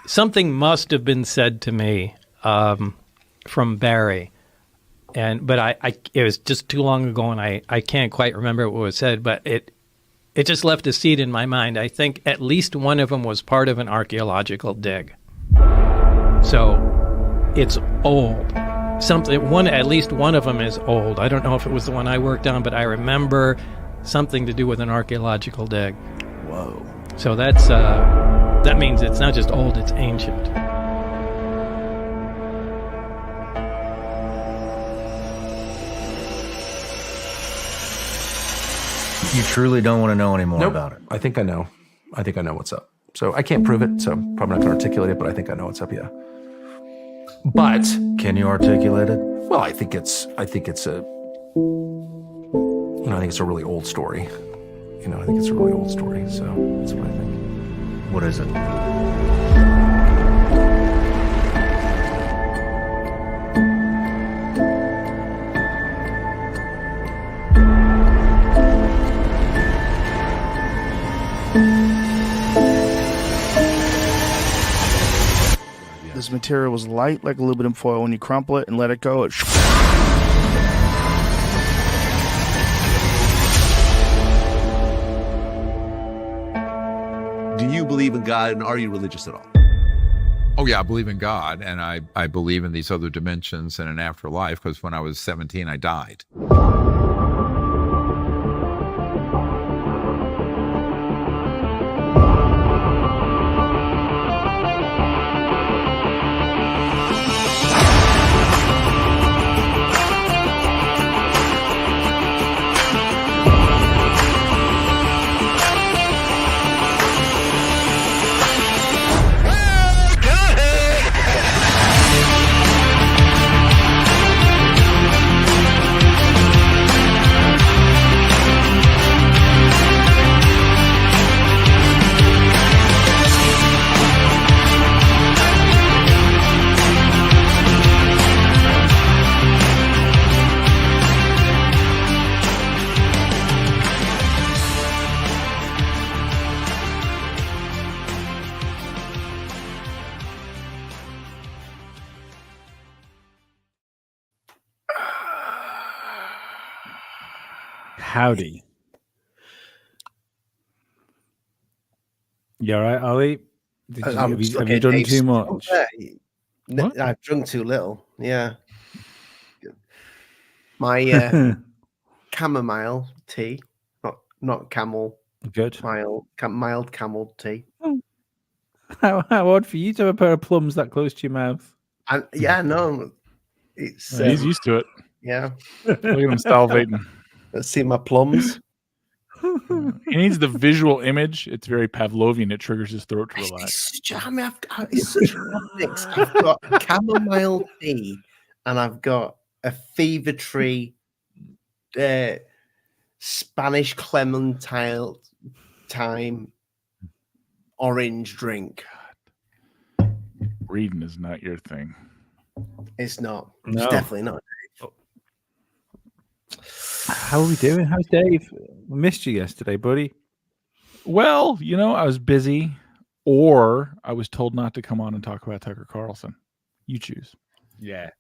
something must have been said to me from Barry, but it was just too long ago, and I can't quite remember what was said, but it just left a seed in my mind. I think at least one of them was part of an archaeological dig. So it's old. At least one of them is old. I don't know if it was the one I worked on, but I remember something to do with an archaeological dig. Whoa. So that means it's not just old, it's ancient. You truly don't want to know any more about it? I think I know. I think I know what's up. So I can't prove it, so I'm probably not going to articulate it, but I think I know what's up, yeah. But can you articulate it? Well, I think it's a really old story. I think it's a really old story, so that's what I think. What is it? This material was light like aluminum foil. When you crumple it and let it go, Do you believe in God, and are you religious at all? Oh, yeah, I believe in God, and I believe in these other dimensions and an afterlife, because when I was 17, I died. Howdy. You all right, Ollie? Have you done too much? I've drunk too little. Yeah. My chamomile tea, not camel. Good. Mild camel tea. How odd for you to have a pair of plums that close to your mouth. No, it's he's used to it. Yeah. Look at him salivating. Let's see my plums. He needs the visual image. It's very Pavlovian. It triggers his throat to relax. It's such a mix. I've got chamomile tea, and I've got a fever tree, Spanish clementine time orange drink. Reading is not your thing. It's not. No. It's definitely not. How are we doing? How's Dave? We missed you yesterday, buddy. Well, I was busy, or I was told not to come on and talk about Tucker Carlson. You choose. Yeah,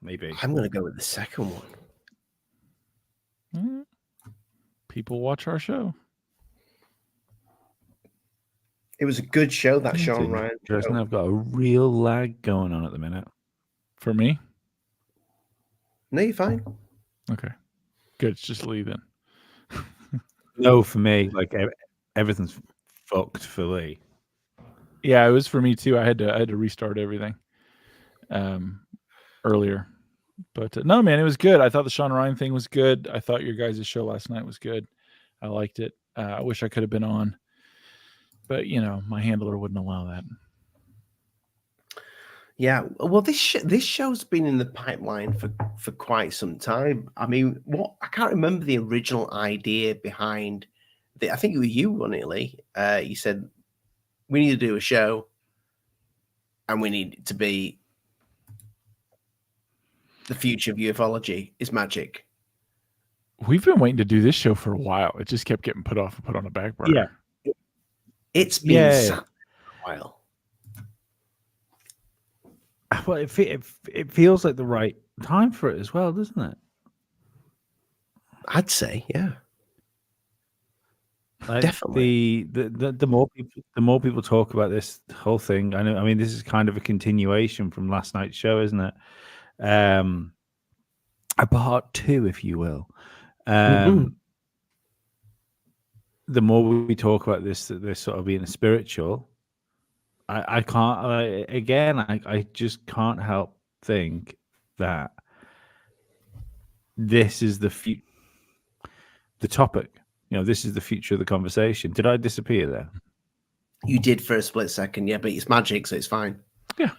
maybe. I'm going to go with the second one. People watch our show. It was a good show, that Sean Ryan show. I've got a real lag going on at the minute. For me? No, you're fine. Okay. Good. It's just Lee then. No, for me, like everything's fucked for Lee. Yeah, it was for me too. I had to restart everything earlier. But no, man, it was good. I thought the Sean Ryan thing was good. I thought your guys' show last night was good. I liked it. I wish I could have been on. But, my handler wouldn't allow that. Yeah, well, this show's been in the pipeline for quite some time. I mean, I can't remember the original idea behind I think it was you, wasn't it, Lee? You said we need to do a show, and we need it to be the future of ufology is magic. We've been waiting to do this show for a while. It just kept getting put off and put on a back burner. Yeah, it's been sat for a while. Well, it feels like the right time for it as well, doesn't it? I'd say, yeah. Like Definitely. the more people talk about this whole thing, I know. I mean, this is kind of a continuation from last night's show, isn't it? A part two, if you will. The more we talk about this sort of being a spiritual, I can't. Again, I just can't help think that this is the topic. You know, this is the future of the conversation. Did I disappear there? You did for a split second, yeah, but it's magic, so it's fine. Yeah.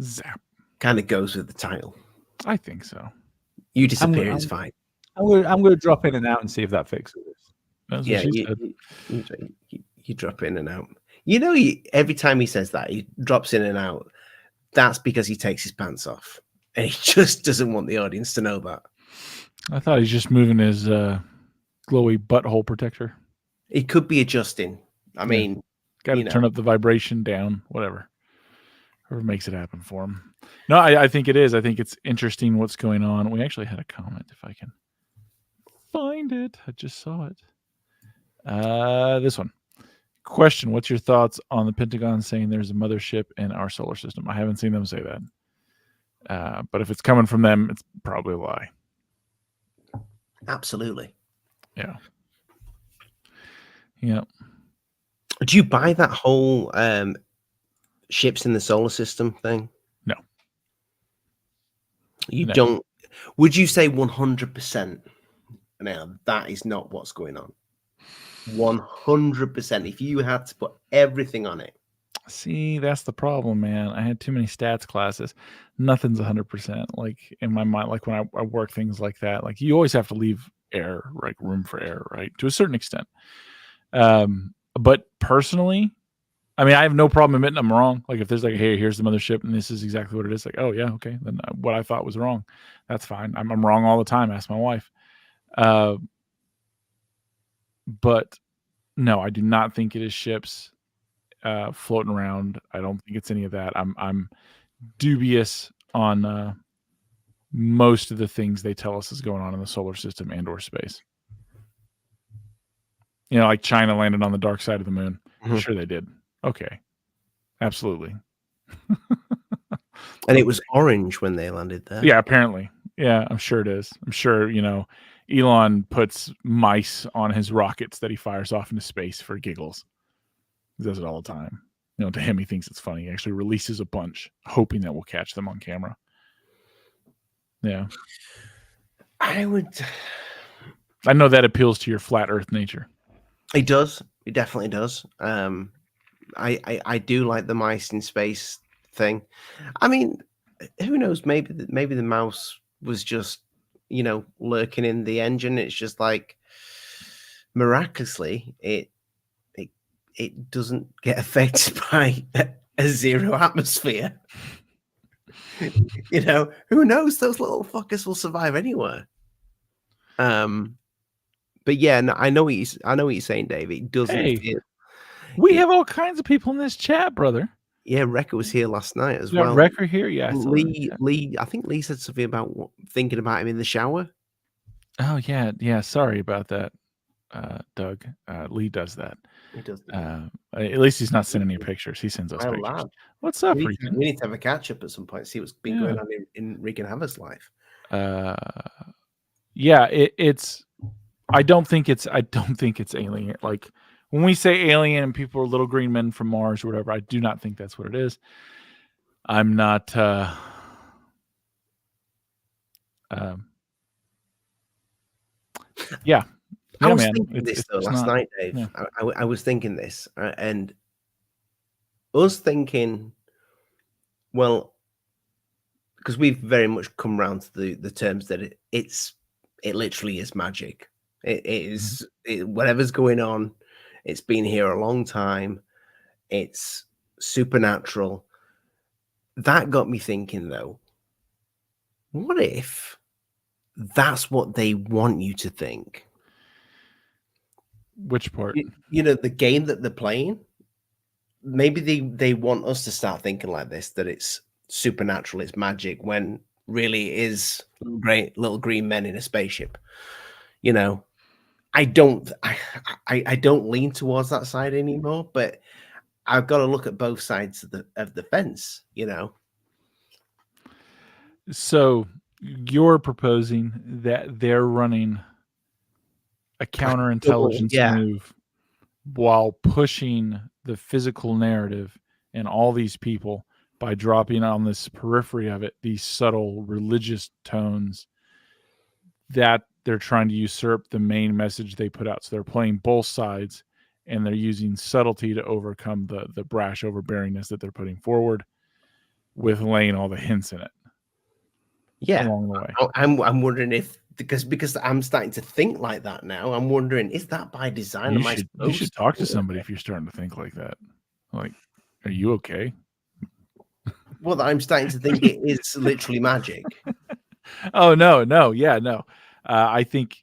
Zap. Kind of goes with the title. I think so. You disappear, it's fine. I'm going to drop in and out and see if that fixes it. That's Yeah, what she said. you drop in and out. You know, every time he says that, he drops in and out. That's because he takes his pants off. And he just doesn't want the audience to know that. I thought he's just moving his glowy butthole protector. He could be adjusting. I mean, got to turn up the vibration down, whatever makes it happen for him. No, I think it is. I think it's interesting what's going on. We actually had a comment, if I can find it. I just saw it. This one. Question: what's your thoughts on the Pentagon saying there's a mothership in our solar system? I haven't seen them say that. But if it's coming from them, it's probably a lie. Absolutely. Yeah. Yeah. Do you buy that whole ships in the solar system thing? No. You don't. Would you say 100%? Now, that is not what's going on. 100%. If you had to put everything on it. See, that's the problem, man. I had too many stats classes. Nothing's 100%. Like in my mind, like when I work things like that, like you always have to leave air, like room for error, right? To a certain extent. But personally, I mean, I have no problem admitting I'm wrong. Like if there's like, hey, here's the mothership and this is exactly what it is. Like, oh yeah, okay. Then what I thought was wrong. That's fine. I'm wrong all the time. Ask my wife. But no, I do not think it is ships floating around. I don't think it's any of that. I'm dubious on most of the things they tell us is going on in the solar system and or space. You know, like China landed on the dark side of the moon. Mm-hmm. Sure they did. Okay. Absolutely. And it was orange when they landed there. Yeah, apparently. Yeah, I'm sure it is. I'm sure, you know, Elon puts mice on his rockets that he fires off into space for giggles. He does it all the time. You know, to him, he thinks it's funny. He actually releases a bunch, hoping that we'll catch them on camera. Yeah. I know that appeals to your flat earth nature. It does. It definitely does. I do like the mice in space thing. I mean, who knows? Maybe the mouse was just, you know, lurking in the engine. It's just like miraculously it doesn't get affected by a zero atmosphere. You know, who knows? Those little fuckers will survive anywhere. But yeah, no, I know what you're saying, Dave. It doesn't feel. We have all kinds of people in this chat, brother. Yeah, Wrecker was here last night as well. Wrecker here, yeah. Lee, I think Lee said something about thinking about him in the shower. Oh yeah. Sorry about that, Doug. Lee does that. He does. At least he's not sending any pictures. He sends us pictures. Lad. What's up, we Regan? need to have a catch up at some point. See what's been going on in Regan Haver's life. Yeah, it's. I don't think it's alien. Like when we say alien and people are little green men from Mars or whatever, I do not think that's what it is. I'm not. Yeah. I was thinking this last night, Dave. Yeah. I was thinking this, and us thinking, well, because we've very much come round to the terms that it literally is magic. It is whatever's going on. It's been here a long time. It's supernatural. That got me thinking, though. What if that's what they want you to think? Which part? You know, the game that they're playing. Maybe they want us to start thinking like this, that it's supernatural, it's magic, when really it is little green men in a spaceship. You know, I don't lean towards that side anymore, but I've got to look at both sides of the fence, you know. So you're proposing that they're running a counterintelligence move while pushing the physical narrative and all these people by dropping on this periphery of it these subtle religious tones that they're trying to usurp the main message they put out. So they're playing both sides, and they're using subtlety to overcome the brash overbearingness that they're putting forward with laying all the hints in it. Yeah, along the way. I'm wondering if because I'm starting to think like that now. I'm wondering, is that by design? You should talk to somebody if you're starting to think like that. Like, are you okay? Well, I'm starting to think it is literally magic. Oh no, yeah, no. I think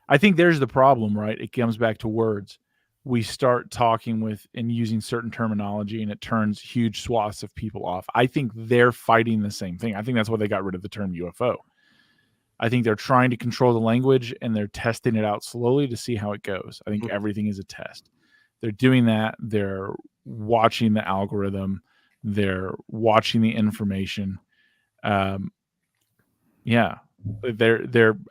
there's the problem, right? It comes back to words. We start talking with and using certain terminology, and it turns huge swaths of people off. I think they're fighting the same thing. I think that's why they got rid of the term UFO. I think they're trying to control the language, and they're testing it out slowly to see how it goes. I think everything is a test. They're doing that. They're watching the algorithm. They're watching the information. Yeah.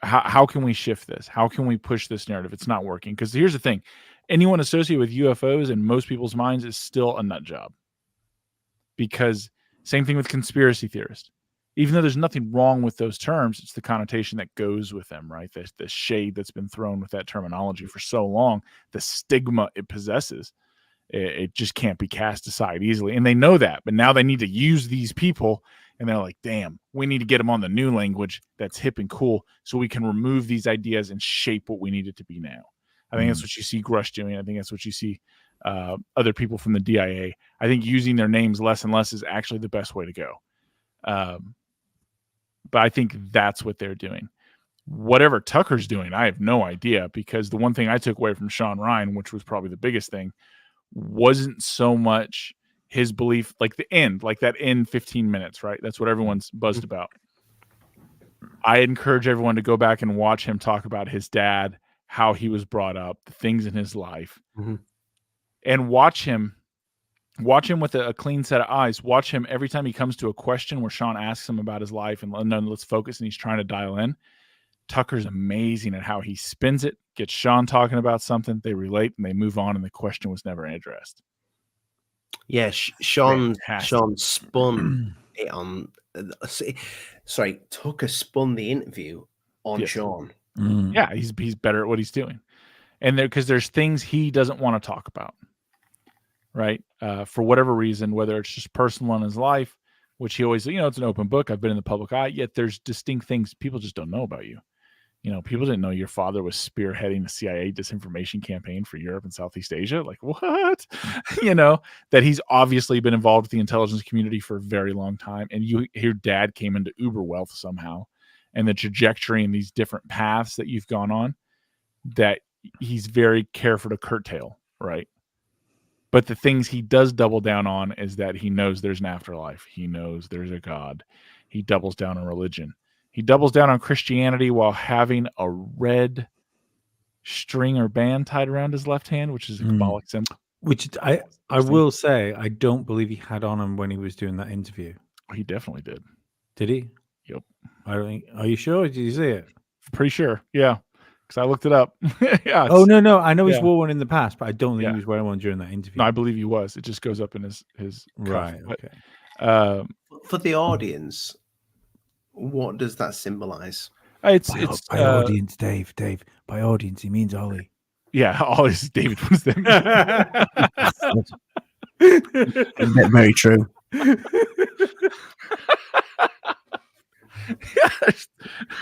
How can we shift this? How can we push this narrative? It's not working. Because here's the thing. Anyone associated with UFOs in most people's minds is still a nut job. Because same thing with conspiracy theorists. Even though there's nothing wrong with those terms, it's the connotation that goes with them, right? The shade that's been thrown with that terminology for so long, the stigma it possesses, it just can't be cast aside easily. And they know that, but now they need to use these people, and they're like, damn, we need to get them on the new language that's hip and cool so we can remove these ideas and shape what we need it to be now. I think that's what you see Grush doing. I think that's what you see other people from the DIA. I think using their names less and less is actually the best way to go. But I think that's what they're doing. Whatever Tucker's doing, I have no idea, because the one thing I took away from Sean Ryan, which was probably the biggest thing, wasn't so much his belief, like the end, like that end 15 minutes, right? That's what everyone's buzzed about. I encourage everyone to go back and watch him talk about his dad, how he was brought up, the things in his life, and watch him with a clean set of eyes. Watch him every time he comes to a question where Sean asks him about his life and let's focus, and he's trying to dial in. Tucker's amazing at how he spins it, gets Sean talking about something, they relate, and they move on, and the question was never addressed. Yeah, Sean spun it on. Sorry, Tucker spun the interview on Sean. Yeah, he's better at what he's doing, and because there's things he doesn't want to talk about, right? For whatever reason, whether it's just personal in his life, which he always, it's an open book. I've been in the public eye, yet there's distinct things people just don't know about you. People didn't know your father was spearheading the CIA disinformation campaign for Europe and Southeast Asia. Like, what? That he's obviously been involved with the intelligence community for a very long time. And your dad came into uber wealth somehow, and the trajectory and these different paths that you've gone on, that he's very careful to curtail, right? But the things he does double down on is that he knows there's an afterlife. He knows there's a God. He doubles down on religion. He doubles down on Christianity while having a red string or band tied around his left hand, which is a Kabbalic symbol. Which I will say, I don't believe he had on him when he was doing that interview. He definitely did. Did he? Yep. Are you sure? Did you see it? Pretty sure. Yeah. Because I looked it up. Yeah. Oh, no. I know he's worn one in the past, but I don't think he was wearing one during that interview. No, I believe he was. It just goes up in his right. Cuff. Okay. For the audience, what does that symbolize? It's by audience, Dave. By audience, he means Ollie. Yeah, Ollie's David was them. Very true. Yeah,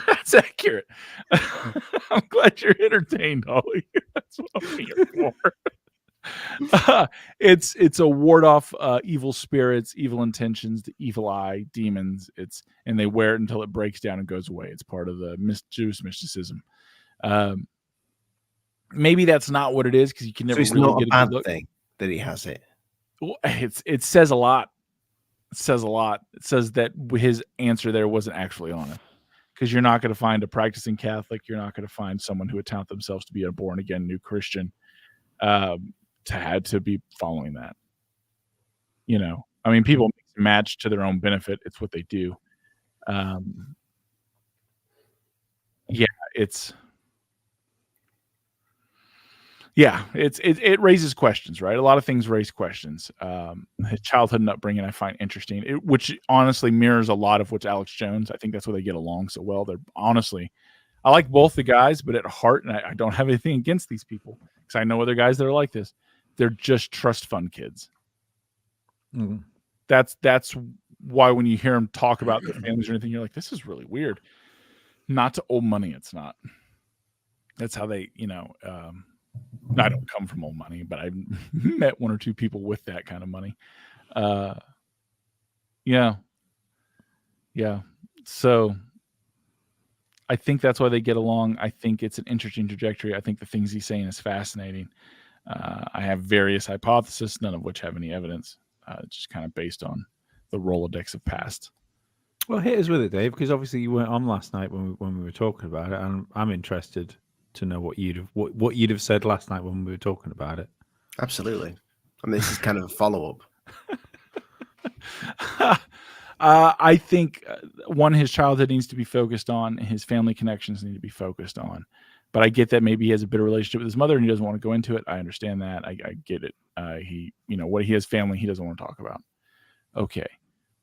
that's accurate. I'm glad you're entertained, Ollie. That's what I'm here for. It's a ward off evil spirits, evil intentions, the evil eye, demons. And they wear it until it breaks down and goes away. It's part of the Jewish mysticism. Maybe that's not what it is, because you can never. So it's really not get a bad look. thing that he has it. Well, it says a lot says a lot. It says that his answer there wasn't actually honest, because you're not going to find a practicing Catholic. You're not going to find someone who would tout themselves to be a born again new Christian to be following that. You know, I mean, people mix and match to their own benefit. It's what they do. It raises questions, right? A lot of things raise questions. His childhood and upbringing I find interesting, which honestly mirrors a lot of what's Alex Jones. I think that's why they get along so well. They're honestly, I like both the guys, but at heart, and I don't have anything against these people because I know other guys that are like this. They're just trust fund kids. Mm-hmm. That's why when you hear them talk about their families or anything, you're like, this is really weird. Not to old money, it's not. That's how they, I don't come from old money, but I've met one or two people with that kind of money. Yeah. So I think that's why they get along. I think it's an interesting trajectory. I think the things he's saying is fascinating. I have various hypotheses, none of which have any evidence. Just kind of based on the Rolodex of past. Well, hit us with it, Dave, because obviously you weren't on last night when we were talking about it, and I'm interested to know what you'd have said last night when we were talking about it. Absolutely. I mean, this is kind of a follow-up. I think his childhood needs to be focused on. His family connections need to be focused on. But I get that maybe he has a bitter relationship with his mother and he doesn't want to go into it. I understand that. I get it. He has family he doesn't want to talk about. Okay.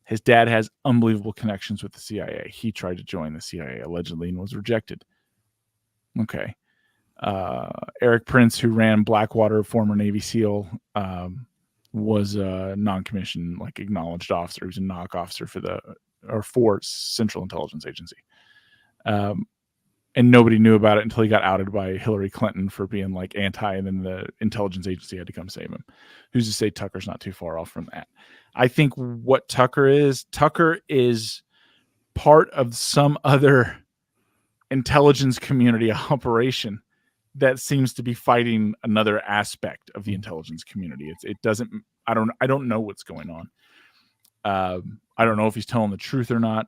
His dad has unbelievable connections with the CIA. He tried to join the CIA allegedly and was rejected. Okay. Eric Prince, who ran Blackwater, former Navy SEAL, was a non-commissioned, acknowledged officer. He was a NOC officer for Central Intelligence Agency. And nobody knew about it until he got outed by Hillary Clinton for being anti, and then the intelligence agency had to come save him. Who's to say Tucker's not too far off from that? I think what Tucker is part of some other intelligence community operation that seems to be fighting another aspect of the intelligence community. I don't know what's going on. I don't know if he's telling the truth or not.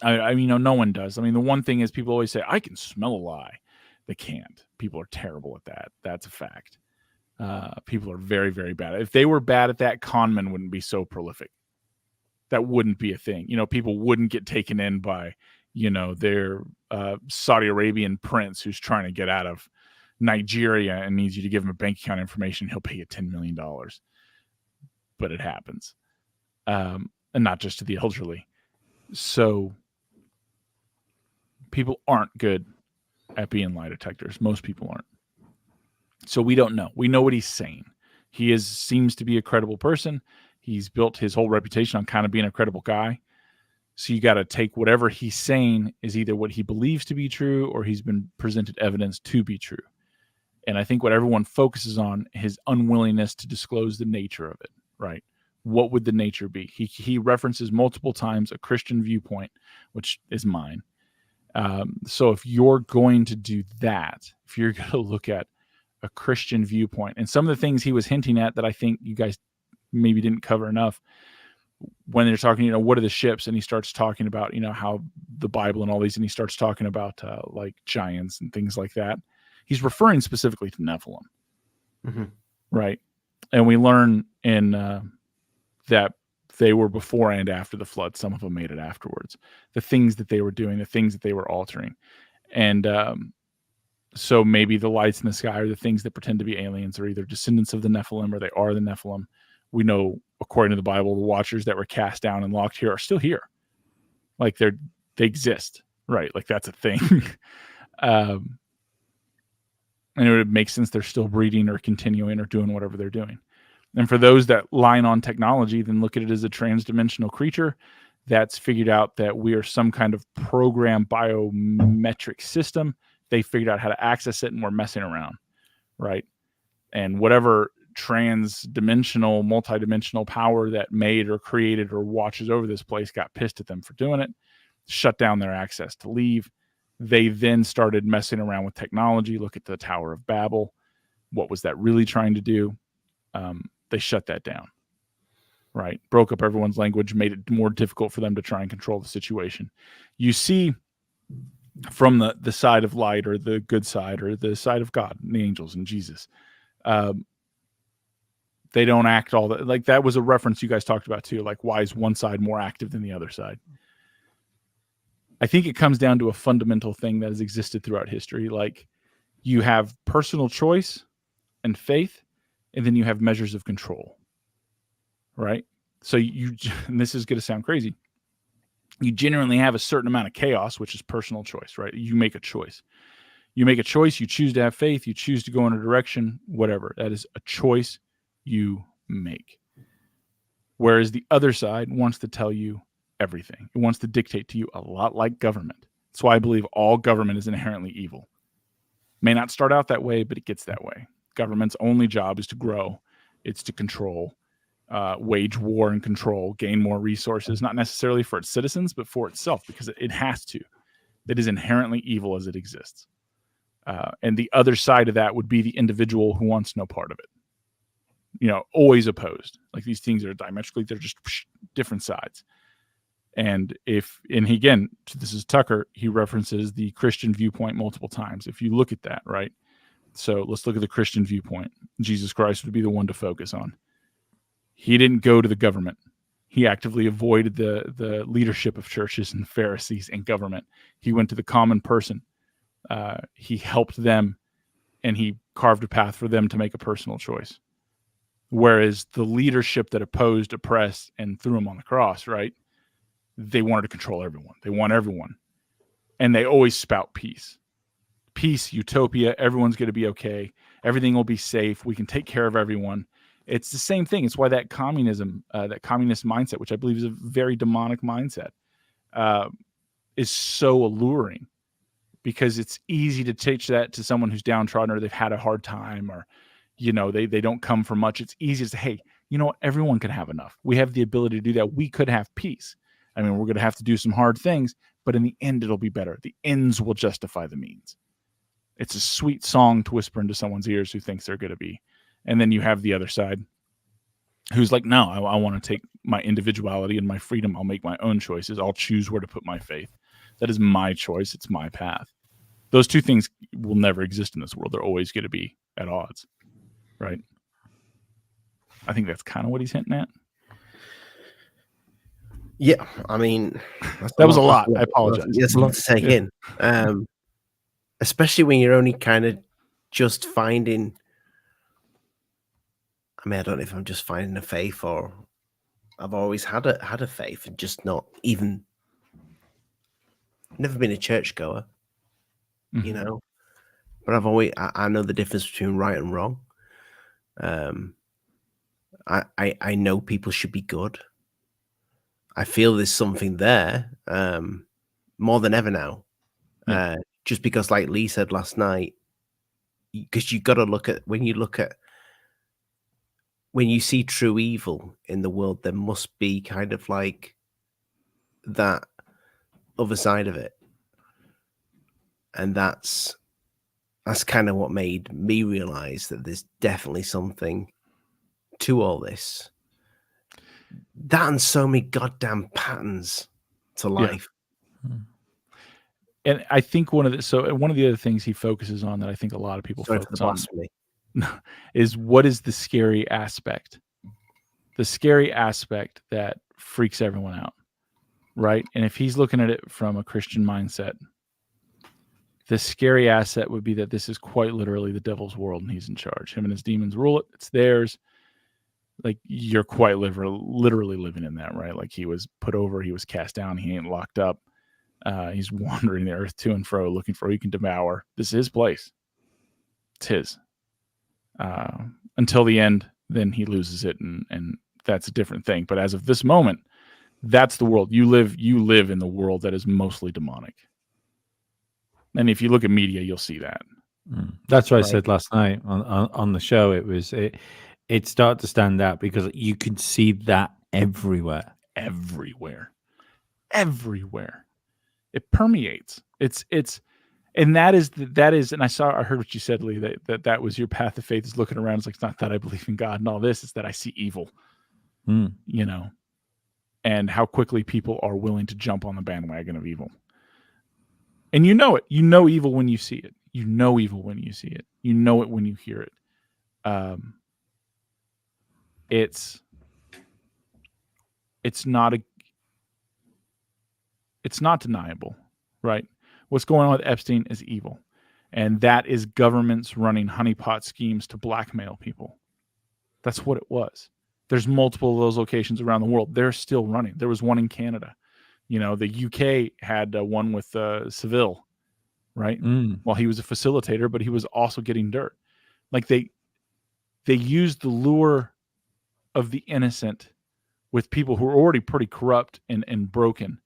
I mean, no one does. I mean, the one thing is people always say, I can smell a lie. They can't. People are terrible at that. That's a fact. People are very, very bad. If they were bad at that, conmen wouldn't be so prolific. That wouldn't be a thing. People wouldn't get taken in by, their Saudi Arabian prince who's trying to get out of Nigeria and needs you to give him a bank account information. He'll pay you $10 million. But it happens. And not just to the elderly. So people aren't good at being lie detectors. Most people aren't. So we don't know. We know what he's saying. He seems to be a credible person. He's built his whole reputation on kind of being a credible guy. So you got to take whatever he's saying is either what he believes to be true or he's been presented evidence to be true. And I think what everyone focuses on is his unwillingness to disclose the nature of it, right? What would the nature be? He references multiple times a Christian viewpoint, which is mine. So if you're going to do that, if you're going to look at a Christian viewpoint, and some of the things he was hinting at that I think you guys maybe didn't cover enough, when they're talking, what are the ships? And he starts talking about, how the Bible and all these, and he starts talking about giants and things like that. He's referring specifically to Nephilim. Mm-hmm. Right. And we learn in that they were before and after the flood. Some of them made it afterwards. The things that they were doing, the things that they were altering. And so maybe the lights in the sky are the things that pretend to be aliens, or either descendants of the Nephilim or they are the Nephilim. We know, according to the Bible, the watchers that were cast down and locked here are still here. They exist, right? That's a thing. And it would make sense they're still breeding or continuing or doing whatever they're doing. And for those that line on technology, then look at it as a transdimensional creature that's figured out that we are some kind of program biometric system. They figured out how to access it, and we're messing around, right? And whatever multidimensional power that made or created or watches over this place got pissed at them for doing it, shut down their access to leave. They then started messing around with technology. Look at the Tower of Babel. What was that really trying to do? They shut that down, right? Broke up everyone's language, made it more difficult for them to try and control the situation. You see from the side of light, or the good side, or the side of God and the angels and Jesus, they don't act all that. Like, that was a reference you guys talked about too. Like, why is one side more active than the other side? I think it comes down to a fundamental thing that has existed throughout history. Like, you have personal choice and faith, and then you have measures of control, right? So and this is going to sound crazy, you genuinely have a certain amount of chaos, which is personal choice, right? You make a choice. You make a choice. You choose to have faith. You choose to go in a direction, whatever. That is a choice you make. Whereas the other side wants to tell you everything. It wants to dictate to you, a lot like government. That's why I believe all government is inherently evil. May not start out that way, but it gets that way. Government's only job is to grow. It's to control, wage war and control, gain more resources, not necessarily for its citizens, but for itself, because it has to. It is inherently evil as it exists. And the other side of that would be the individual who wants no part of it. You know, always opposed. Like, these things are diametrically, they're just different sides. And again, this is Tucker, he references the Christian viewpoint multiple times. If you look at that, right? So let's look at the Christian viewpoint. Jesus Christ would be the one to focus on. He didn't go to the government. He actively avoided the leadership of churches and Pharisees and government. He went to the common person. He helped them, and he carved a path for them to make a personal choice. Whereas the leadership that opposed, oppressed, and threw him on the cross, right? They wanted to control everyone. They want everyone. And they always spout peace. Peace, utopia, everyone's going to be okay. Everything will be safe. We can take care of everyone. It's the same thing. It's why that communism, that communist mindset, which I believe is a very demonic mindset, is so alluring, because it's easy to teach that to someone who's downtrodden, or they've had a hard time, or, you know, they don't come from much. It's easy to say, hey, you know what? Everyone can have enough. We have the ability to do that. We could have peace. I mean, we're going to have to do some hard things, but in the end, it'll be better. The ends will justify the means. It's a sweet song to whisper into someone's ears who thinks they're going to be. And then you have the other side who's like, no, I want to take my individuality and my freedom. I'll make my own choices. I'll choose where to put my faith. That is my choice. It's my path. Those two things will never exist in this world. They're always going to be at odds, right? I think that's kind of what he's hinting at. Yeah, I mean, that was a lot. I apologize. There's a lot to take in, especially when you're only kind of just finding. I mean, I don't know if I'm just finding a faith, or I've always had a faith and just not even. Never been a churchgoer, you know, but I know the difference between right and wrong. I know people should be good. I feel there's something there more than ever now. Just because, like Lee said last night, because you got to look at when you see true evil in the world, there must be kind of like that other side of it. And that's kind of what made me realize that there's definitely something to all this. That and so many goddamn patterns to life. Yeah. And I think one of the other things he focuses on that I think a lot of people focus on is, what is the scary aspect? The scary aspect that freaks everyone out, right? And if he's looking at it from a Christian mindset, the scary asset would be that this is quite literally the devil's world, and he's in charge. Him and his demons rule it. It's theirs. Like, you're quite literally living in that, right? Like, he was put over, he was cast down, he ain't locked up. He's wandering the earth to and fro, looking for who he can devour. This is his place. It's his. Until the end, then he loses it, and that's a different thing. But as of this moment, that's the world. You live in the world that is mostly demonic. And if you look at media, you'll see that. That's what I said last night on the show. It started to stand out because you could see that everywhere. It permeates. And that is, and I heard what you said, Lee, that was your path of faith, is looking around. It's like, it's not that I believe in God and all this, it's that I see evil. you know, and how quickly people are willing to jump on the bandwagon of evil. And you know it. You know evil when you see it. You know evil when you see it. You know it when you hear it. It's not deniable, right? What's going on with Epstein is evil. And that is governments running honeypot schemes to blackmail people. That's what it was. There's multiple of those locations around the world. They're still running. There was one in Canada. You know, the UK had one with Seville, right? Well, he was a facilitator, but he was also getting dirt. Like they used the lure of the innocent with people who are already pretty corrupt and broken,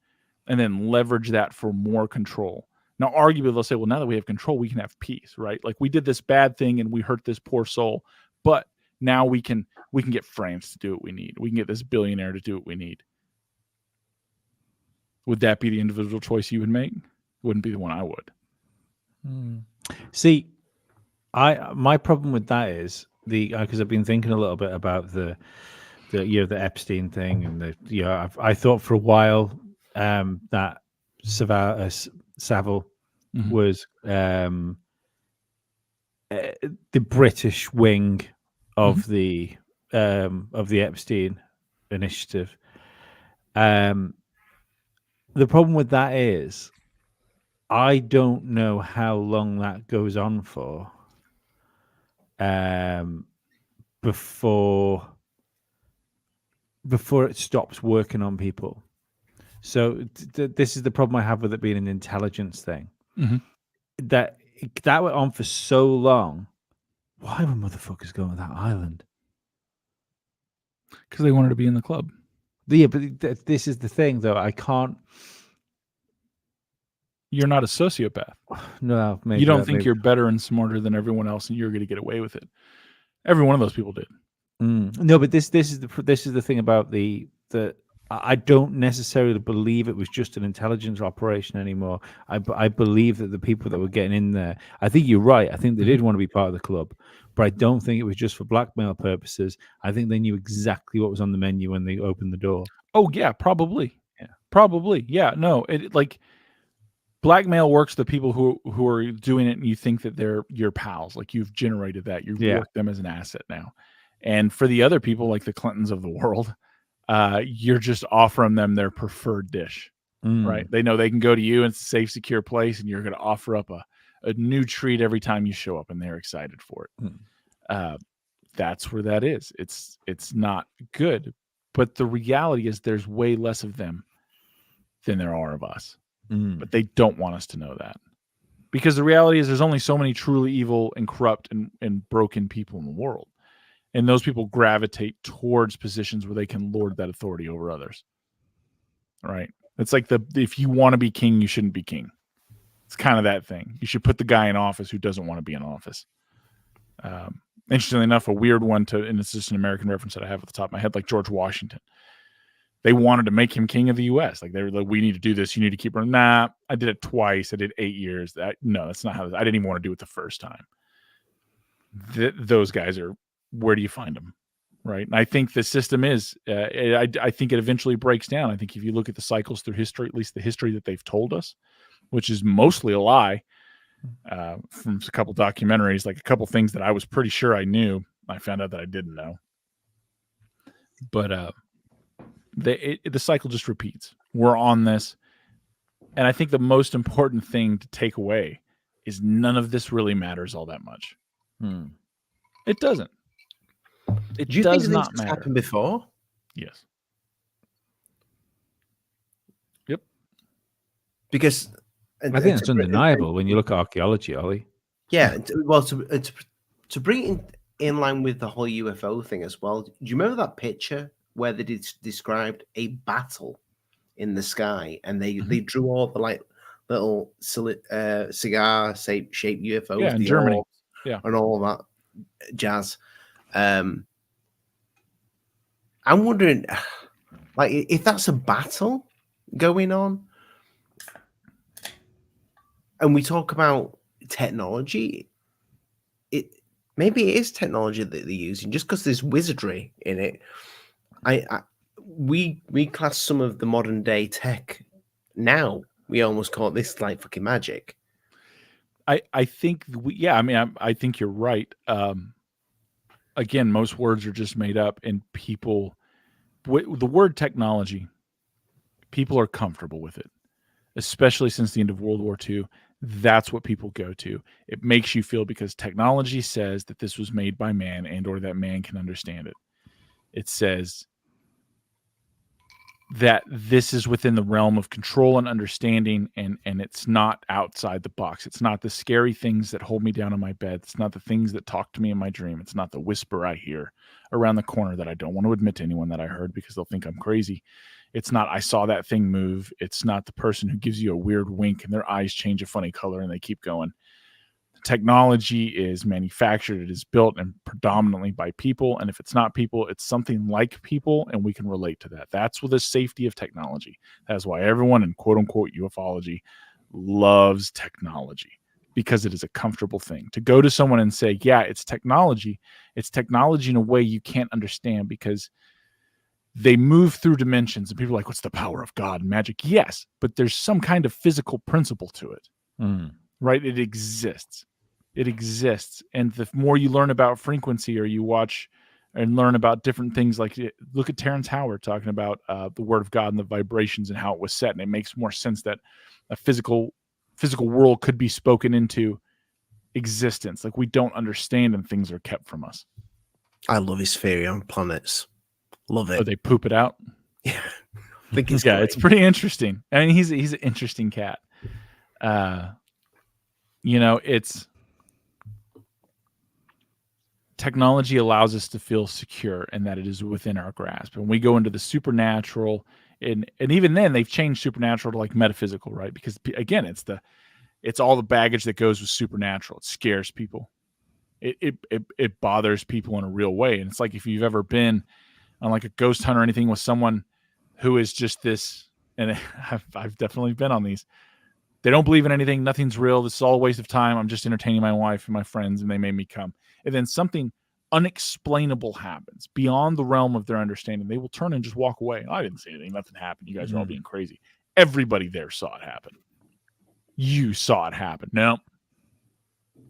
and then leverage that for more control. Now, arguably, they'll say, well, now that we have control, we can have peace, right? Like we did this bad thing and we hurt this poor soul, but now we can get France to do what we need. We can get this billionaire to do what we need. Would that be the individual choice you would make? Wouldn't be the one I would. See, my problem with that is because I've been thinking a little bit about the the Epstein thing, and I thought for a while that Savile was the British wing of the Epstein initiative. The problem with that is I don't know how long that goes on for before it stops working on people. So this is the problem I have with it being an intelligence thing. That went on for so long. Why were motherfuckers going to that island? Because they wanted to be in the club. Yeah, but this is the thing, though. I can't. You're not a sociopath. No, maybe you don't think you're better and smarter than everyone else, and you're going to get away with it. Every one of those people did. No, but this is the thing about the I don't necessarily believe it was just an intelligence operation anymore. I believe that the people that were getting in there, I think you're right. I think they did want to be part of the club, but I don't think it was just for blackmail purposes. I think they knew exactly what was on the menu when they opened the door. Oh yeah, probably. Yeah, probably. Yeah, no, it like blackmail works. The people who are doing it, and you think that they're your pals, like you've generated that, you've worked them as an asset now. And for the other people, like the Clintons of the world, you're just offering them their preferred dish, right? They know they can go to you and it's a safe, secure place, and you're going to offer up a new treat every time you show up, and they're excited for it. That's where that is. It's not good, but the reality is there's way less of them than there are of us. But they don't want us to know that, because the reality is there's only so many truly evil and corrupt and broken people in the world. And those people gravitate towards positions where they can lord that authority over others. Right? It's like if you want to be king, you shouldn't be king. It's kind of that thing. You should put the guy in office who doesn't want to be in office. Interestingly enough, a weird one and it's just an American reference that I have at the top of my head, like George Washington. They wanted to make him king of the U.S. Like they were like, we need to do this. You need to keep running. Nah, I did it twice. I did 8 years. No, that's not how. I didn't even want to do it the first time. Those guys are. Where do you find them, right? And I think the system is. I think it eventually breaks down. I think if you look at the cycles through history, at least the history that they've told us, which is mostly a lie, from a couple documentaries, like a couple things that I was pretty sure I knew, I found out that I didn't know. But the cycle just repeats. We're on this, and I think the most important thing to take away is none of this really matters all that much. It doesn't. It Do you does think not this has matter. happened before? Yes. Yep. Because I think it's undeniable when you look at archaeology, Ollie. Yeah. Well, to bring it in line with the whole UFO thing as well. Do you remember that picture where they described a battle in the sky, and they drew all the like little cigar shaped UFOs, in Germany, orbs, and all that jazz. I'm wondering, like, if that's a battle going on, and we talk about technology, maybe it is technology that they're using just because there's wizardry in it. We class some of the modern day tech now. We almost call this like fucking magic. I think I think you're right. Again, most words are just made up, and people the word technology, people are comfortable with it, especially since the end of World War II. That's what people go to. It makes you feel because technology says that this was made by man and or that man can understand it. It says that this is within the realm of control and understanding, and it's not outside the box. It's not the scary things that hold me down in my bed. It's not the things that talk to me in my dream. It's not the whisper I hear around the corner that I don't want to admit to anyone that I heard because they'll think I'm crazy. It's not I saw that thing move. It's not the person who gives you a weird wink and their eyes change a funny color and they keep going. Technology is manufactured, it is built and predominantly by people. And if it's not people, it's something like people, and we can relate to that. That's with the safety of technology. That's why everyone in quote unquote ufology loves technology, because it is a comfortable thing. To go to someone and say, yeah, it's technology in a way you can't understand because they move through dimensions, and people are like, what's the power of God and magic? Yes, but there's some kind of physical principle to it. Right? It exists. And the more you learn about frequency, or you watch and learn about different things, like look at Terrence Howard talking about the word of God and the vibrations and how it was set. And it makes more sense that a physical world could be spoken into existence. Like we don't understand and things are kept from us. I love his theory on planets. Love it. Oh, they poop it out? Yeah. I think it's it's pretty interesting. I mean, he's an interesting cat. It's technology allows us to feel secure and that it is within our grasp. And we go into the supernatural, and even then they've changed supernatural to like metaphysical, right? Because again, it's all the baggage that goes with supernatural. It scares people. It bothers people in a real way. And it's like if you've ever been on like a ghost hunt or anything with someone who is just this, and I've definitely been on these. They don't believe in anything. Nothing's real. This is all a waste of time. I'm just entertaining my wife and my friends, and they made me come. And then something unexplainable happens beyond the realm of their understanding. They will turn and just walk away. I didn't see anything. Nothing happened. You guys are all being crazy. Everybody there saw it happen. You saw it happen. No.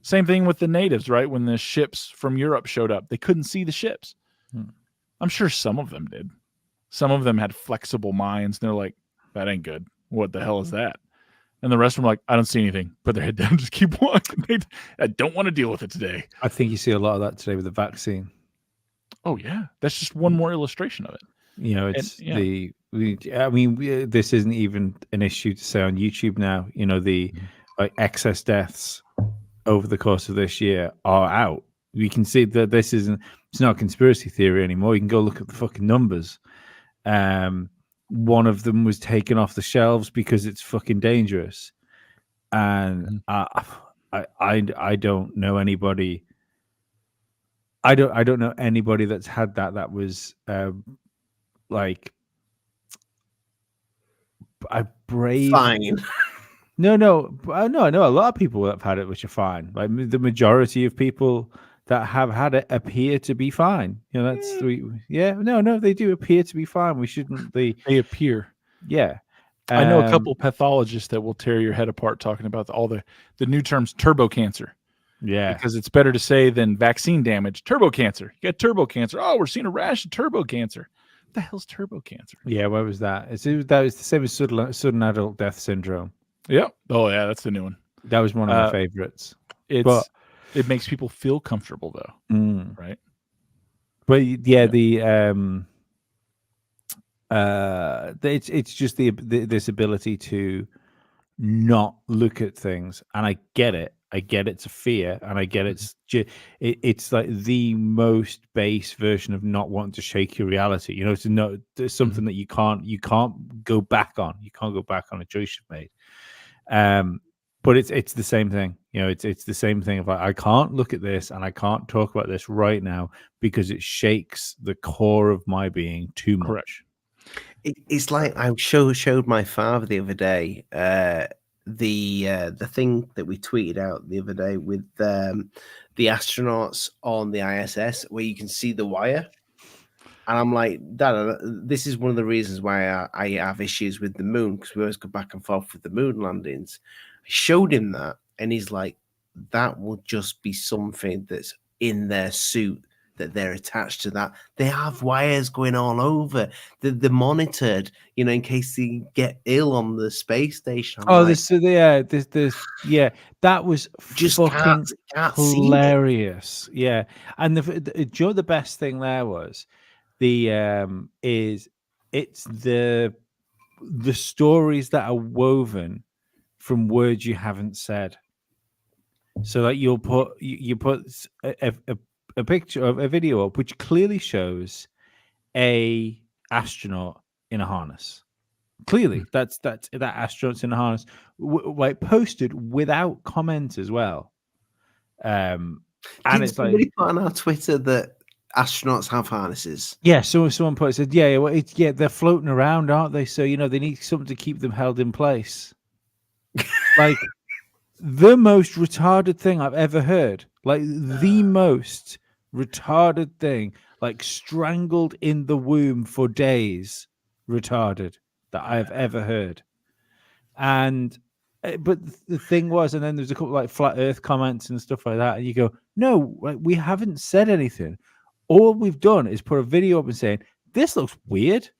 Same thing with the natives, right? When the ships from Europe showed up, they couldn't see the ships. I'm sure some of them did. Some of them had flexible minds. And they're like, that ain't good. What the hell is that? And the rest of them are like, I don't see anything. Put their head down, just keep walking. I don't want to deal with it today. I think you see a lot of that today with the vaccine. Oh, yeah. That's just one more illustration of it. This isn't even an issue to say on YouTube now. The excess deaths over the course of this year are out. We can see that it's not a conspiracy theory anymore. You can go look at the fucking numbers. One of them was taken off the shelves because it's fucking dangerous, and I don't know anybody. I don't know anybody that's had that was like a brave. Fine. No. I know a lot of people that have had it which are fine. Like the majority of people that have had it appear to be fine. They do appear to be fine. We shouldn't be. They appear. Yeah. I know a couple pathologists that will tear your head apart talking about all the new terms, turbo cancer. Yeah. Because it's better to say than vaccine damage. Turbo cancer. You got turbo cancer. Oh, we're seeing a rash of turbo cancer. What the hell's turbo cancer? Yeah, where was that? That was the same as sudden adult death syndrome. Yep. Oh, yeah, that's the new one. That was one of my favorites. It makes people feel comfortable, though, right? But it's just this ability to not look at things, and I get it. I get it's a fear, and I get it's like the most base version of not wanting to shake your reality. To know there's something that you can't go back on. You can't go back on a choice you've made. But it's the same thing. It's the same thing of like, I can't look at this and I can't talk about this right now because it shakes the core of my being too much. Correct. It's like I showed my father the other day the thing that we tweeted out the other day with the astronauts on the ISS where you can see the wire. And I'm like, Dad, this is one of the reasons why I have issues with the moon, because we always go back and forth with the moon landings. I showed him that, and he's like, that will just be something that's in their suit, that they're attached to that. They have wires going all over. They're monitored, in case they get ill on the space station. I'm like, that was just fucking can't see it. hilarious. Yeah, and the best thing there was it's the stories that are woven from words you haven't said. So like you put a picture of a video up which clearly shows a astronaut in a harness. Clearly, that's that astronaut's in a harness, like posted without comment as well. And it's somebody like, put on our Twitter that astronauts have harnesses. yeah, so someone put said, yeah, they're floating around, aren't they? So they need something to keep them held in place. Like the most retarded thing I've ever heard. Like the most retarded thing, like strangled in the womb for days, retarded that I have ever heard. And but the thing was, and then there's a couple like flat Earth comments and stuff like that, and you go, no, like, we haven't said anything. All we've done is put a video up and saying this looks weird.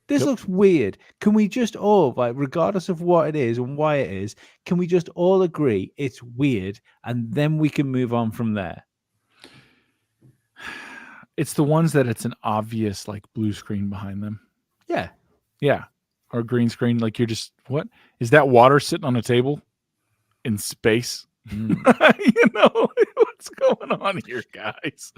This looks weird. Can we just all, like, regardless of what it is and why it is, can we just all agree it's weird, and then we can move on from there? It's the ones that it's an obvious like blue screen behind them. Yeah. Yeah. Or green screen. Like you're just, what is that water sitting on a table in space? What's going on here, guys?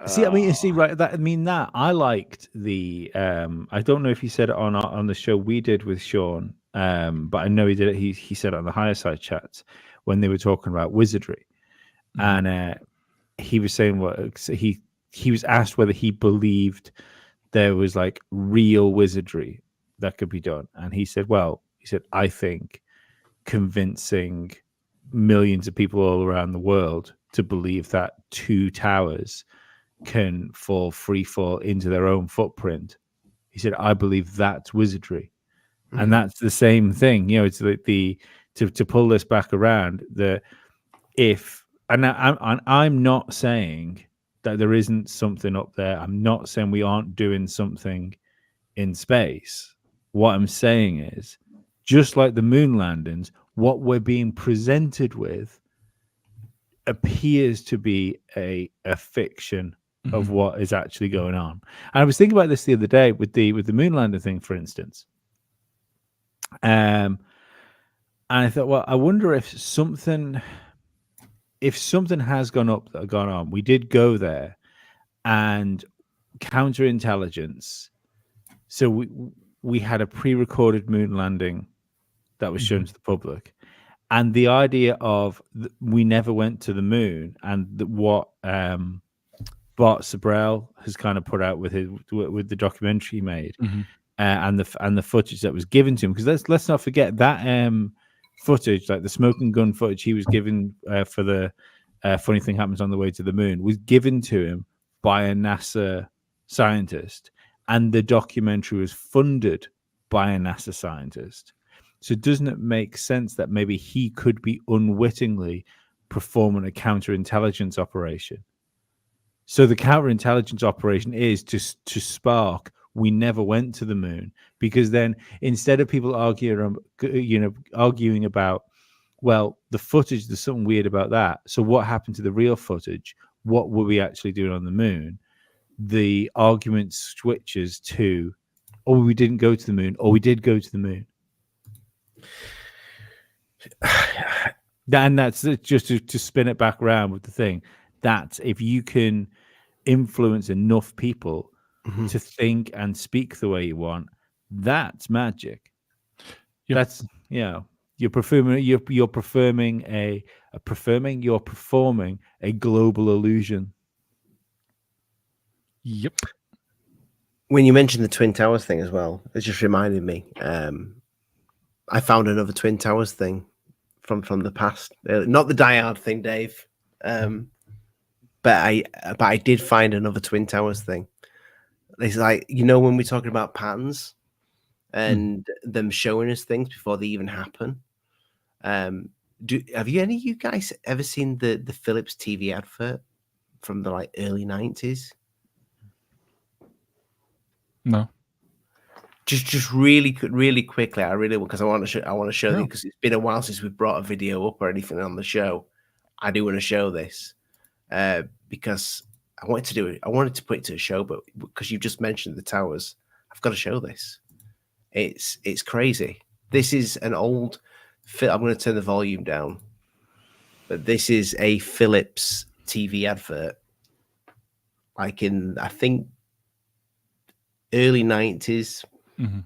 See, that I liked the I don't know if he said it on the show we did with Sean, but I know he did it. He said it on the Higher Side chats when they were talking about wizardry, and he was saying he was asked whether he believed there was like real wizardry that could be done, and he said, I think convincing millions of people all around the world to believe that two towers can free fall into their own footprint. He said, I believe that's wizardry. Mm-hmm. And that's the same thing. It's like to pull this back around, I'm not saying that there isn't something up there. I'm not saying we aren't doing something in space. What I'm saying is, just like the moon landings, what we're being presented with appears to be a fiction of what is actually going on. And I was thinking about this the other day with the moon landing thing, for instance. And I thought, well, I wonder if something has gone on. We did go there, and counterintelligence. So we had a pre-recorded moon landing that was shown to the public, and the idea of we never went to the moon, and what Bart Sabrell has kind of put out with the documentary he made, and the footage that was given to him, because let's not forget that footage, like the smoking gun footage he was given for the funny thing happens on the way to the moon, was given to him by a NASA scientist, and the documentary was funded by a NASA scientist. So doesn't it make sense that maybe he could be unwittingly performing a counterintelligence operation? So the counterintelligence operation is to spark, we never went to the moon, because then instead of people arguing about, well, the footage, there's something weird about that. So what happened to the real footage? What were we actually doing on the moon? The argument switches to, oh, we didn't go to the moon, or we did go to the moon. And that's just to spin it back around with the thing. That if you can influence enough people to think and speak the way you want, that's magic. Yep. That's you're performing a global illusion. Yep. When you mentioned the Twin Towers thing as well, it just reminded me. I found another Twin Towers thing from the past. Not the Die Hard thing, Dave. But I did find another Twin Towers thing. It's like, when we're talking about patterns and them showing us things before they even happen. Have any of you guys ever seen the Philips TV advert from the early 90s? No. Just really quickly, I really want, because I want to show No. you, because it's been a while since we brought a video up or anything on the show. I do want to show this because I wanted to do it. I wanted to put it to a show, but because you just mentioned the towers, I've got to show this. It's crazy. This is an old. I'm going to turn the volume down, but this is a Philips TV advert, like in, I think, early 90s. Mm-hmm.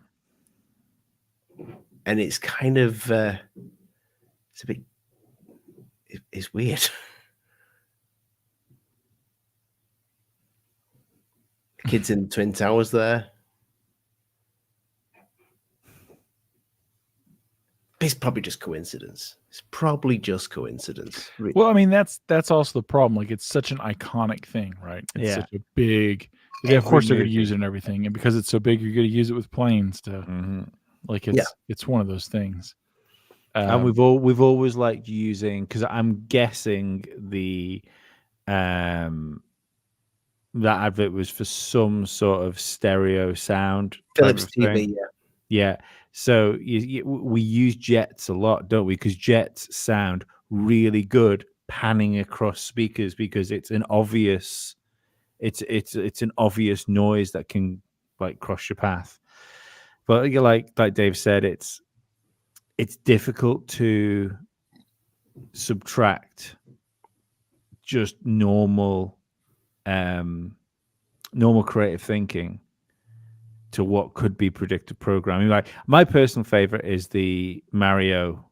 And it's kind of it's a bit, it's weird. The kids in the Twin Towers there. It's probably just coincidence. Well, I mean, that's also the problem. Like, it's such an iconic thing, right? It's such a big. Of course, they're going to use it and everything, and because it's so big, you're going to use it with planes to. Like, it's one of those things. And we've always liked using, because I'm guessing that advert was for some sort of stereo sound. Philips TV, yeah. So we use jets a lot, don't we? Because jets sound really good panning across speakers, because it's an obvious, it's an obvious noise that can cross your path. But like Dave said, it's difficult to subtract just normal creative thinking to what could be predictive programming. Like, my personal favorite is the Mario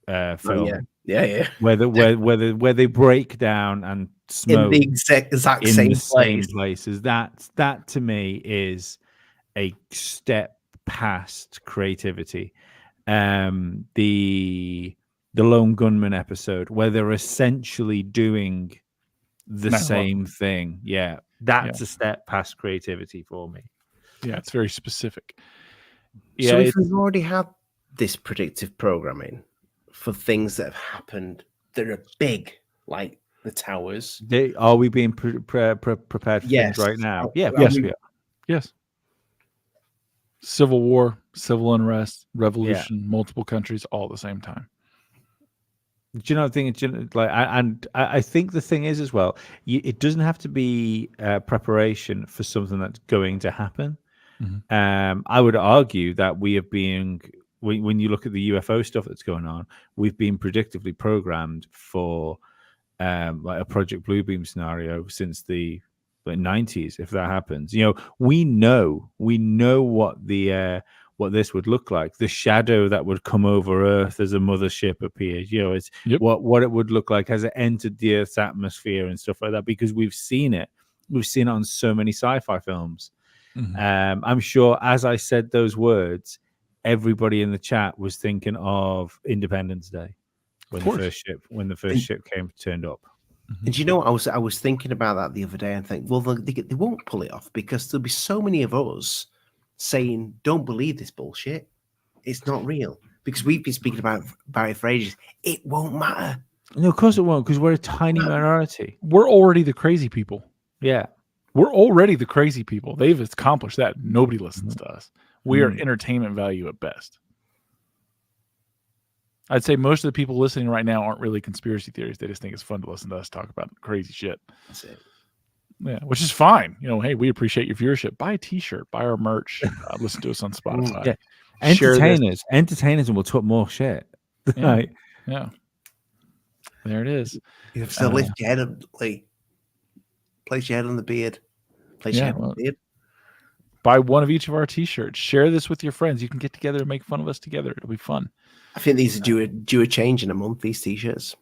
film. Yeah. Where they break down and smoke in the exact in same the place. same places. That to me is a step past creativity. The Lone Gunman episode, where they're essentially doing the same thing. Yeah, that's a step past creativity for me. Yeah, it's very specific. Yeah, so if we've already had this predictive programming for things that have happened that are big, like the towers, are we being prepared for things right now? Yeah, yes, we are. Yes. Civil war, civil unrest, revolution, multiple countries all at the same time. Do you know the thing? I think the thing is as well, it doesn't have to be preparation for something that's going to happen. Mm-hmm. I would argue that we have been, when you look at the UFO stuff that's going on, we've been predictively programmed for like a Project Bluebeam scenario since the 90s. If that happens, we know what this would look like. The shadow that would come over Earth as a mothership appears. It's what it would look like as it entered the Earth's atmosphere and stuff like that, because we've seen it. We've seen it on so many sci-fi films. Mm-hmm. I'm sure as I said those words, everybody in the chat was thinking of Independence Day when the first ship turned up. And do you know what I was thinking about that the other day and think, well, they won't pull it off, because there'll be so many of us saying, don't believe this bullshit. It's not real. Because we've been speaking about it for ages. It won't matter. No, of course it won't, because we're a tiny minority. We're already the crazy people. Yeah. We're already the crazy people. They've accomplished that. Nobody listens to us. We are entertainment value at best. I'd say most of the people listening right now aren't really conspiracy theories. They just think it's fun to listen to us talk about crazy shit. That's it. Yeah, which is fine. Hey, we appreciate your viewership. Buy a t-shirt, buy our merch, listen to us on Spotify. Yeah. Entertainers, and we'll talk more shit. Yeah. Yeah. There it is. You have to lift your head up, place your head on the beard. Place your head on the beard. Buy one of each of our t-shirts. Share this with your friends. You can get together and make fun of us together. It'll be fun. I think these are due a change in a month, these t-shirts.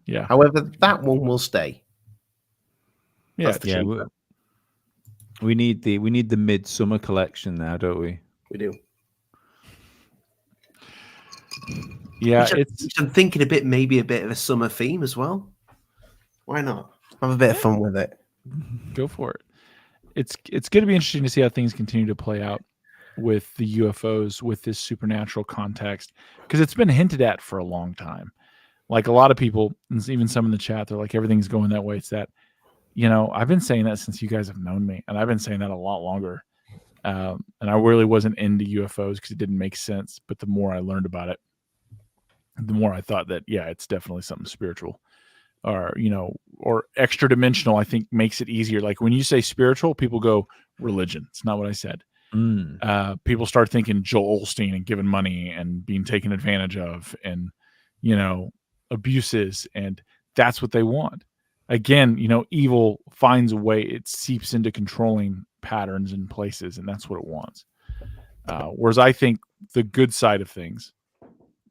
Yeah. However, that one will stay. Yeah. We need the midsummer collection now, don't we? We do. Yeah, I'm thinking maybe a bit of a summer theme as well. Why not? Have a bit of fun with it. Go for it. it's going to be interesting to see how things continue to play out with the UFOs, with this supernatural context, because it's been hinted at for a long time. Like a lot of people, and even some in the chat, they're like, everything's going that way. It's that, I've been saying that since you guys have known me, and I've been saying that a lot longer. And I really wasn't into UFOs because it didn't make sense. But the more I learned about it, the more I thought that, yeah, it's definitely something spiritual or, or extra dimensional. I think makes it easier. Like when you say spiritual, people go religion. It's not what I said. People start thinking Joel Osteen and giving money and being taken advantage of and, abuses. And that's what they want. Again, evil finds a way. It seeps into controlling patterns and places, and that's what it wants. Whereas I think the good side of things,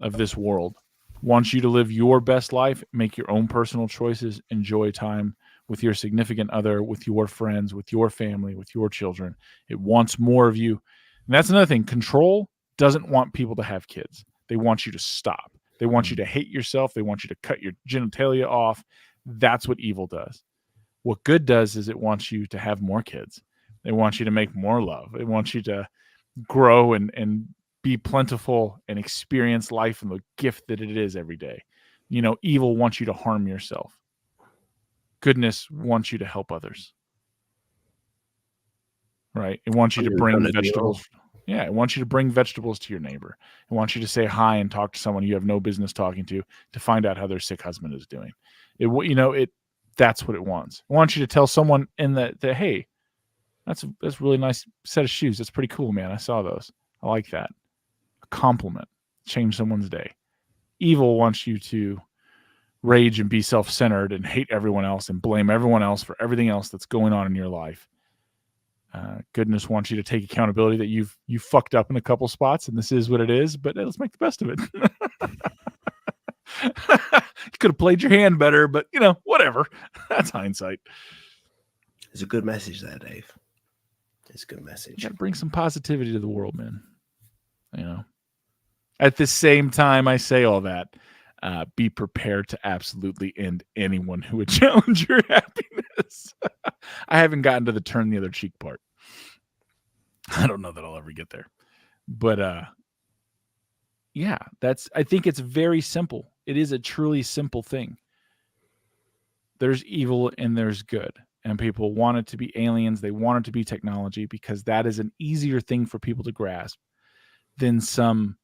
of this world, wants you to live your best life, make your own personal choices, enjoy time with your significant other, with your friends, with your family, with your children. It wants more of you. And that's another thing. Control doesn't want people to have kids. They want you to stop. They want you to hate yourself. They want you to cut your genitalia off. That's what evil does. What good does is it wants you to have more kids. They want you to make more love. They want you to grow and be plentiful and experience life and the gift that it is every day. Evil wants you to harm yourself. Goodness wants you to help others. Right? It wants you to bring vegetables. Yeah, it wants you to bring vegetables to your neighbor. It wants you to say hi and talk to someone you have no business talking to find out how their sick husband is doing. That's what it wants. It wants you to tell someone in that hey, that's a really nice set of shoes. That's pretty cool, man. I saw those. I like that. A compliment. Change someone's day. Evil wants you to rage and be self-centered and hate everyone else and blame everyone else for everything else that's going on in your life. Goodness wants you to take accountability that you fucked up in a couple spots, and this is what it is, but let's make the best of it. You could have played your hand better, but whatever. That's hindsight. It's a good message there, Dave. It's a good message. You got to bring some positivity to the world, man. At the same time, I say all that. Be prepared to absolutely end anyone who would challenge your happiness. I haven't gotten to the turn the other cheek part. I don't know that I'll ever get there. But I think it's very simple. It is a truly simple thing. There's evil and there's good. And people want it to be aliens. They want it to be technology because that is an easier thing for people to grasp than some,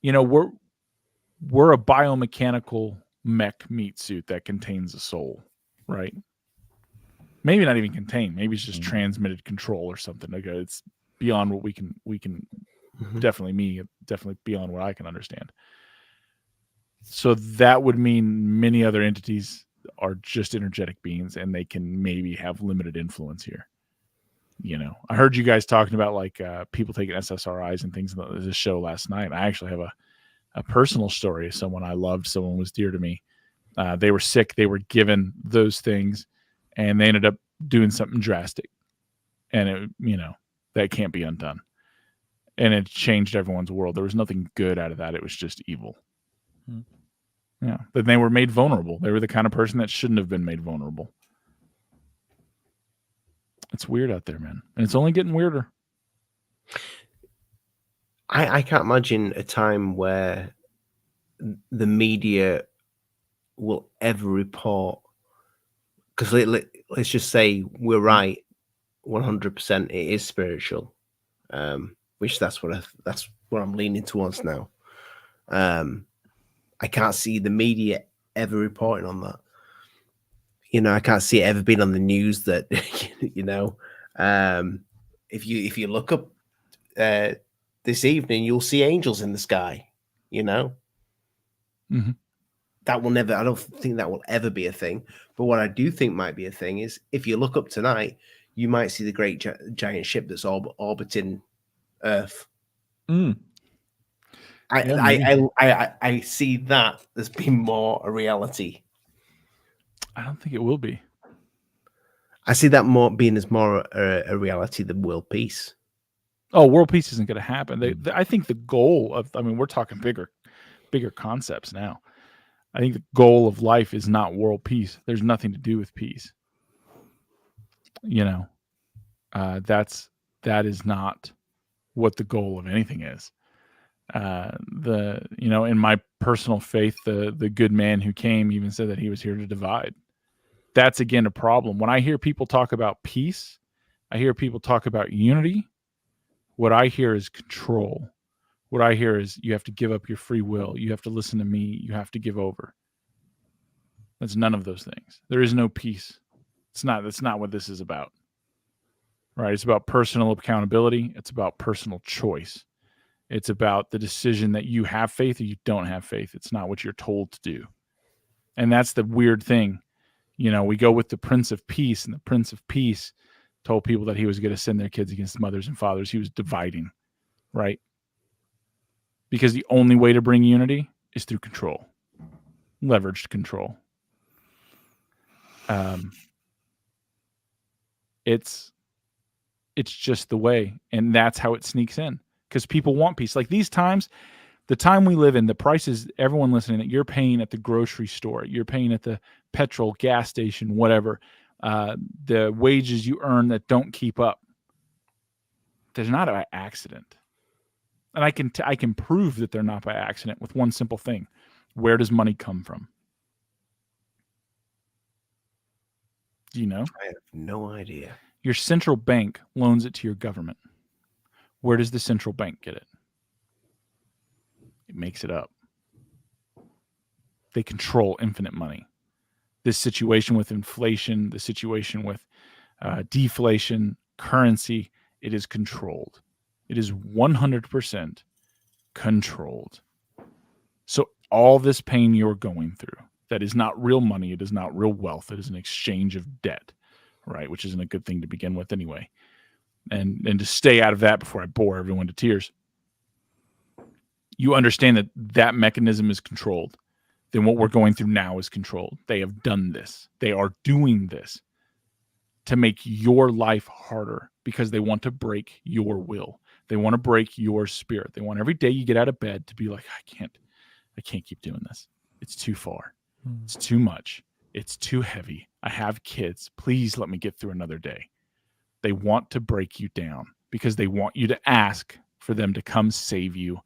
we're a biomechanical mech meat suit that contains a soul, right? Maybe not even contained. Maybe it's just transmitted control or something. Like it's beyond what we can definitely beyond what I can understand. So that would mean many other entities are just energetic beings and they can maybe have limited influence here. I heard you guys talking about like people taking SSRIs and things in this show last night. I actually have a personal story of someone I loved, someone was dear to me. They were sick. They were given those things and they ended up doing something drastic. And it, that can't be undone. And it changed everyone's world. There was nothing good out of that. It was just evil. Yeah. But they were made vulnerable. They were the kind of person that shouldn't have been made vulnerable. It's weird out there, man. And it's only getting weirder. I can't imagine a time where the media will ever report, because let's just say we're right, 100% it is spiritual, which that's what I'm leaning towards now. I can't see the media ever reporting on that. I can't see it ever being on the news that, if you look up this evening, you'll see angels in the sky, Mm-hmm. That will never, I don't think that will ever be a thing. But what I do think might be a thing is if you look up tonight, you might see the great giant ship that's orbiting Earth. I see that as being more a reality. I don't think it will be. I see that more being as more a reality than world peace. Oh, world peace isn't going to happen. I think the goal of, we're talking bigger concepts now. I think the goal of life is not world peace. There's nothing to do with peace. that is not what the goal of anything is. In my personal faith, the good man who came even said that he was here to divide. That's again a problem. When I hear people talk about peace, I hear people talk about unity. What I hear is control. What I hear is you have to give up your free will. You have to listen to me. You have to give over. That's none of those things. There is no peace. That's not what this is about. Right? It's about personal accountability. It's about personal choice. It's about the decision that you have faith or you don't have faith. It's not what you're told to do. And that's the weird thing. We go with the Prince of Peace, and the Prince of Peace told people that he was going to send their kids against mothers and fathers. He was dividing, right? Because the only way to bring unity is through control, leveraged control. It's just the way, and that's how it sneaks in, because people want peace. Like these times, the time we live in, the prices, everyone listening, that you're paying at the grocery store, you're paying at the petrol, gas station, whatever, the wages you earn that don't keep up, they're not by accident. And I can prove that they're not by accident with one simple thing. Where does money come from? Do you know? I have no idea. Your central bank loans it to your government. Where does the central bank get it? It makes it up. They control infinite money. This situation with inflation, the situation with deflation, currency, it is controlled. It is 100% controlled. So all this pain you're going through, that is not real money, it is not real wealth, it is an exchange of debt, right? Which isn't a good thing to begin with anyway. And to stay out of that before I bore everyone to tears, you understand that that mechanism is controlled. Then what we're going through now is controlled. They have done this. They are doing this to make your life harder because they want to break your will. They want to break your spirit. They want every day you get out of bed to be like, I can't keep doing this. It's too far. It's too much. It's too heavy. I have kids. Please let me get through another day. They want to break you down because they want you to ask for them to come save you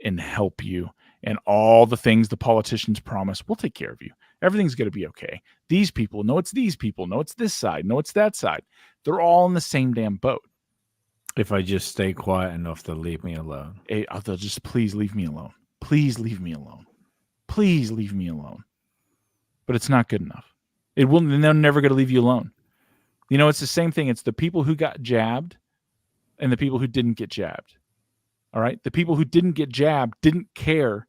and help you. And all the things the politicians promise, we'll take care of you. Everything's going to be okay. These people, no, it's these people. No, it's this side. No, it's that side. They're all in the same damn boat. If I just stay quiet enough, they'll leave me alone. They'll just, please leave me alone. Please leave me alone. Please leave me alone. But it's not good enough. They're never going to leave you alone. It's the same thing. It's the people who got jabbed and the people who didn't get jabbed. All right? The people who didn't get jabbed didn't care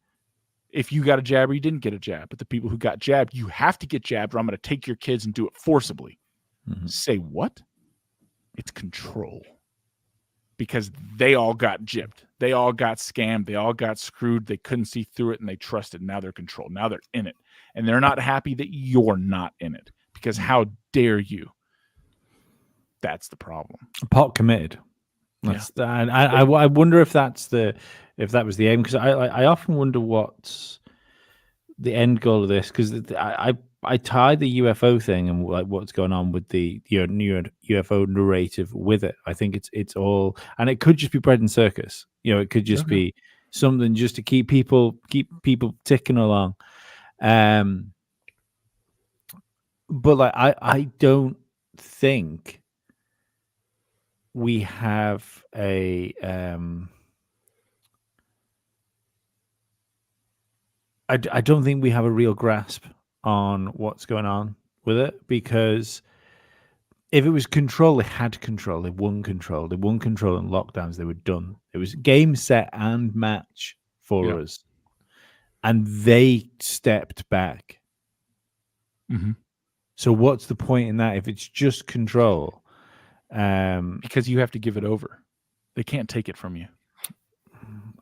if you got a jab or you didn't get a jab. But the people who got jabbed, you have to get jabbed or I'm going to take your kids and do it forcibly. Mm-hmm. Say what? It's control. Because they all got gypped. They all got scammed. They all got screwed. They couldn't see through it and they trusted. Now they're controlled. Now they're in it. And they're not happy that you're not in it. Because how dare you? That's the problem. Pot committed. And I wonder if that was the aim, because I often wonder what's the end goal of this, because I tie the UFO thing and like what's going on with the new UFO narrative with it. I think it's all, and it could just be bread and circus. It could just be something just to keep people ticking along. But like I don't think we have a I don't think we have a real grasp on what's going on with it, because if it was control, they had control. They won control. They won control in lockdowns. They were done. It was game, set, and match for us. And they stepped back. Mm-hmm. So what's the point in that if it's just control? Because you have to give it over. They can't take it from you.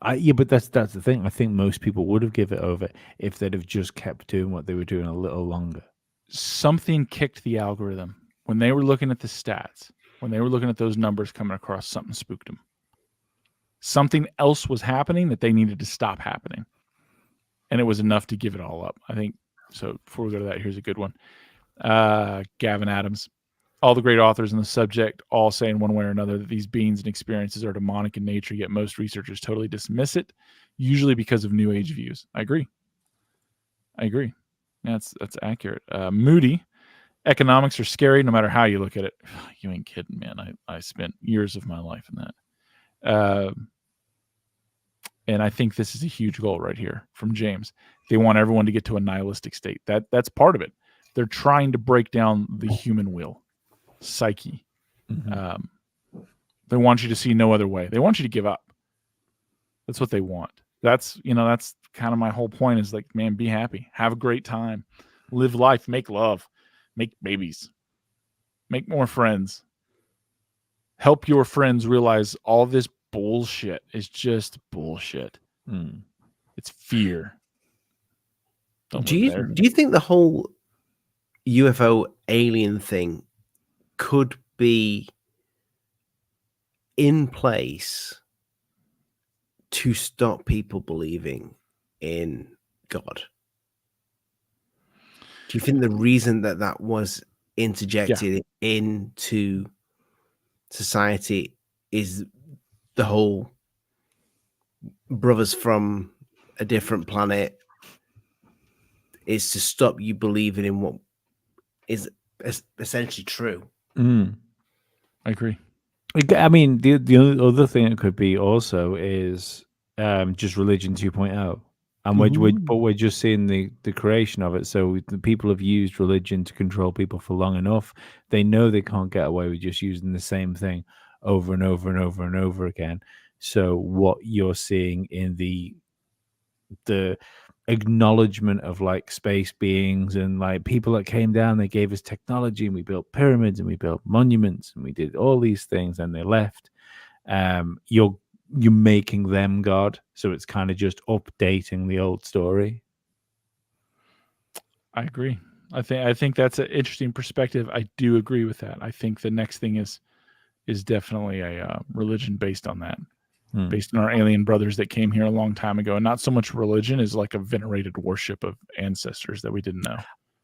But that's the thing. I think most people would have given it over if they'd have just kept doing what they were doing a little longer. Something kicked the algorithm. When they were looking at the stats, when they were looking at those numbers coming across, something spooked them. Something else was happening that they needed to stop happening. And it was enough to give it all up, I think. So before we go to that, here's a good one. Gavin Adams. all the great authors on the subject all say in one way or another that these beings and experiences are demonic in nature, yet most researchers totally dismiss it, usually because of New Age views. I agree. Yeah, that's accurate. Moody, economics are scary no matter how you look at it. You ain't kidding, man. I spent years of my life in that. And I think this is a huge goal right here from James. They want everyone to get to a nihilistic state. That's part of it. They're trying to break down the human will, psyche. They want you to see no other way. They want you to give up. That's what they want. That's kind of my whole point is like, man, be happy, have a great time, live life, make love, make babies, make more friends, help your friends realize all this bullshit is just bullshit. It's fear. Do you think the whole UFO alien thing could be in place to stop people believing in God? Do you think the reason that was interjected into society is the whole brothers from a different planet is to stop you believing in what is essentially true? I agree. I mean, the other thing it could be also is just religion 2.0. And we're just seeing the creation of it. So the people have used religion to control people for long enough. They know they can't get away with just using the same thing over and over and over and over again. So what you're seeing in the acknowledgement of like space beings and like people that came down, they gave us technology and we built pyramids and we built monuments and we did all these things and they left. You're making them God, so it's kind of just updating the old story. I agree. I think that's an interesting perspective. I do agree with that. I think the next thing is definitely a religion based on that, based on our alien brothers that came here a long time ago. And not so much religion as like a venerated worship of ancestors that we didn't know.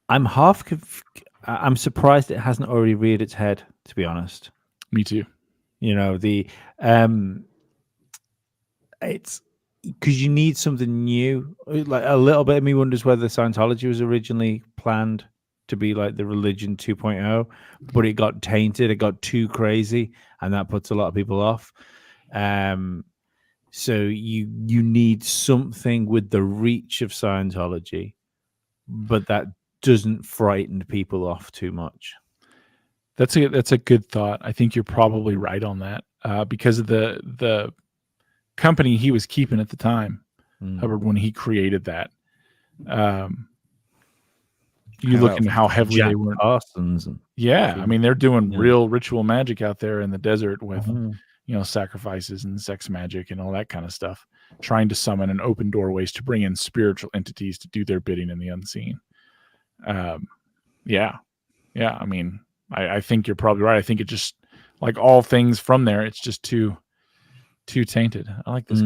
I'm surprised it hasn't already reared its head, to be honest. Me too. It's because you need something new. Like a little bit of me wonders whether Scientology was originally planned to be like the religion 2.0, but it got tainted, it got too crazy, and that puts a lot of people off. So you need something with the reach of Scientology, but that doesn't frighten people off too much. That's a good thought. I think you're probably right on that because of the company he was keeping at the time, Hubbard, when he created that. You look into how heavily they were. Carson's I mean, they're doing real ritual magic out there in the desert with, sacrifices and sex magic and all that kind of stuff, trying to summon and open doorways to bring in spiritual entities to do their bidding in the unseen. I mean, I think you're probably right. I think it just, like all things from there, it's just too tainted. I like this.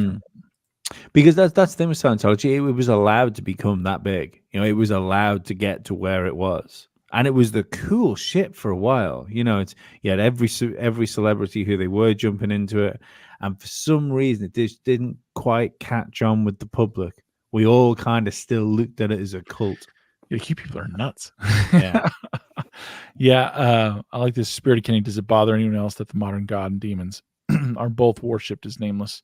Because that's the thing with Scientology. It was allowed to become that big. It was allowed to get to where it was, and it was the cool shit for a while. You had every celebrity who they were jumping into it, and for some reason it just didn't quite catch on with the public. We all kind of still looked at it as a cult. Yeah, you people are nuts. Yeah. I like this. Spirit of Kenny. Does it bother anyone else that the modern god and demons are both worshipped as nameless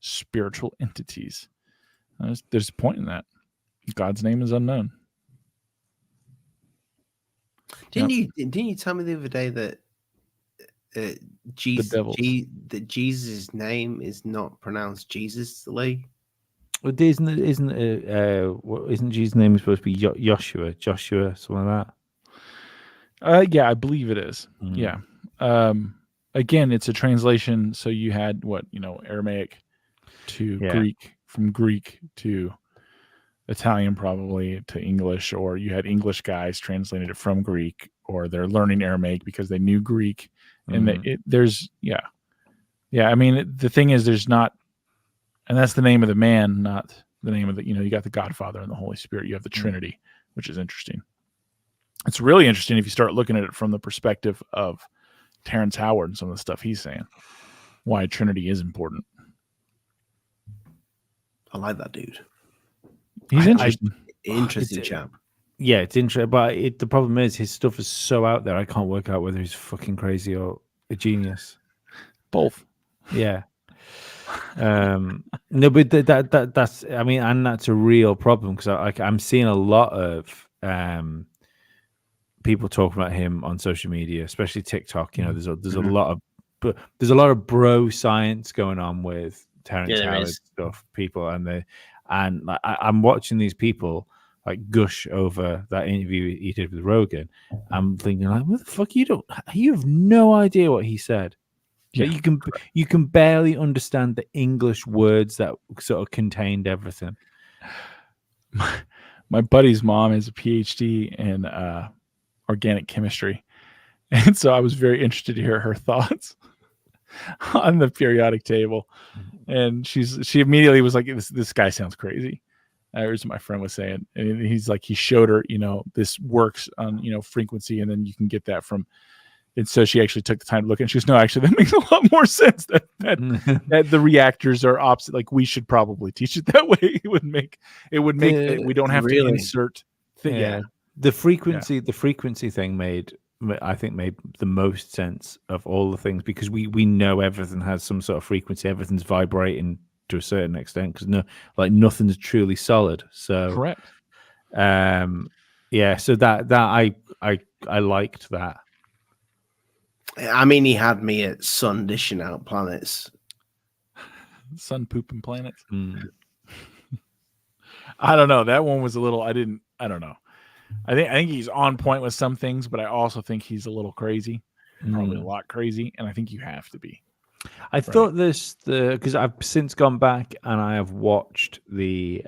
spiritual entities? There's a point in that. God's name is unknown. Didn't you tell me the other day that Jesus' name is not pronounced Jesusly? Well, isn't Jesus' name supposed to be Joshua, something like that? Yeah, I believe it is. Yeah. Again, it's a translation. So you had Aramaic to Greek, from Greek to Italian, probably to English, or you had English guys translated it from Greek, or they're learning Aramaic because they knew Greek. And I mean, the thing is, there's not, and that's the name of the man, not the name of the, you got the Godfather and the Holy Spirit. You have the Trinity, which is interesting. It's really interesting if you start looking at it from the perspective of Terrence Howard and some of the stuff he's saying. Why Trinity is important. I like that dude. He's interesting. Interesting chap. Yeah, it's interesting, but the problem is his stuff is so out there. I can't work out whether he's fucking crazy or a genius. Both. Yeah. No, but that's. I mean, and that's a real problem because I'm seeing a lot of people talking about him on social media, especially TikTok. You know, there's a lot of bro science going on with Terrence Howard stuff. People and I'm watching these people like gush over that interview he did with Rogan. I'm thinking like, what the fuck? You have no idea what he said. Yeah. You can barely understand the English words that sort of contained everything. My buddy's mom is a PhD in organic chemistry, and so I was very interested to hear her thoughts on the periodic table. And she immediately was like, "This guy sounds crazy." Here's what my friend was saying, and he's like, he showed her, this works on frequency, and then you can get that from. And so she actually took the time to look, and she goes, "No, actually, that makes a lot more sense. That the reactors are opposite. Like we should probably teach it that way. It would make we don't have to insert." The frequency thing I think made the most sense of all the things because we know everything has some sort of frequency. Everything's vibrating to a certain extent because nothing's truly solid. So correct. So that I liked that. I mean, he had me at sun dishing out planets. Sun pooping planets. I don't know. That one was a little. I don't know. I think he's on point with some things, but I also think he's a little crazy, probably a lot crazy, and I think you have to be. I thought because I've since gone back and I have watched the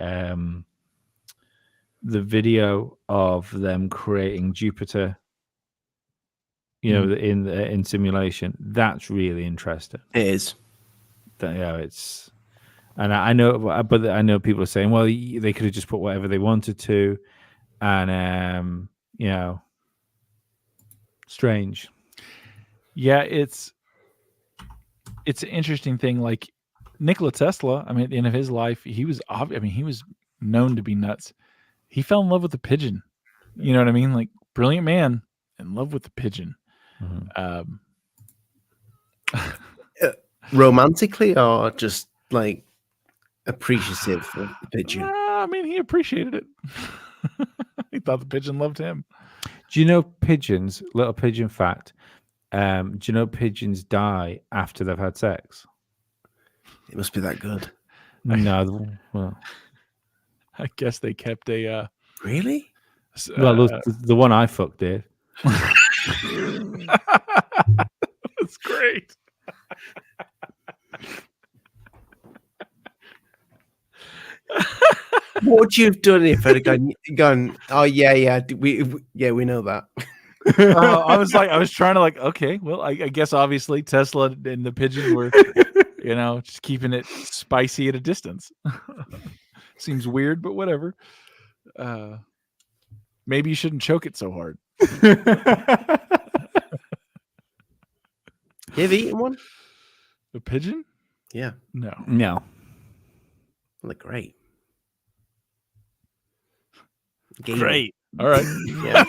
video of them creating Jupiter. In simulation, that's really interesting. It is. It's, and I know people are saying, well, they could have just put whatever they wanted to, and strange. Yeah, it's an interesting thing. Like Nikola Tesla, I mean, at the end of his life, he was known to be nuts. He fell in love with the pigeon. You know what I mean? Like brilliant man in love with the pigeon. Romantically or just like appreciative of the pigeon? I mean, he appreciated it. He thought the pigeon loved him. Do you know pigeons? Little pigeon fact. Do you know pigeons die after they've had sex? It must be that good. No, well, I guess they kept a. Really? Well, the one I fucked did. That's great. What would you have done if I'd gone? Oh yeah, we know that. I was trying to okay, well, I guess obviously Tesla and the pigeons were, just keeping it spicy at a distance. Seems weird, but whatever. Maybe you shouldn't choke it so hard. You ever eaten one? A pigeon? Yeah. No. Look great. Great. All right. Yeah.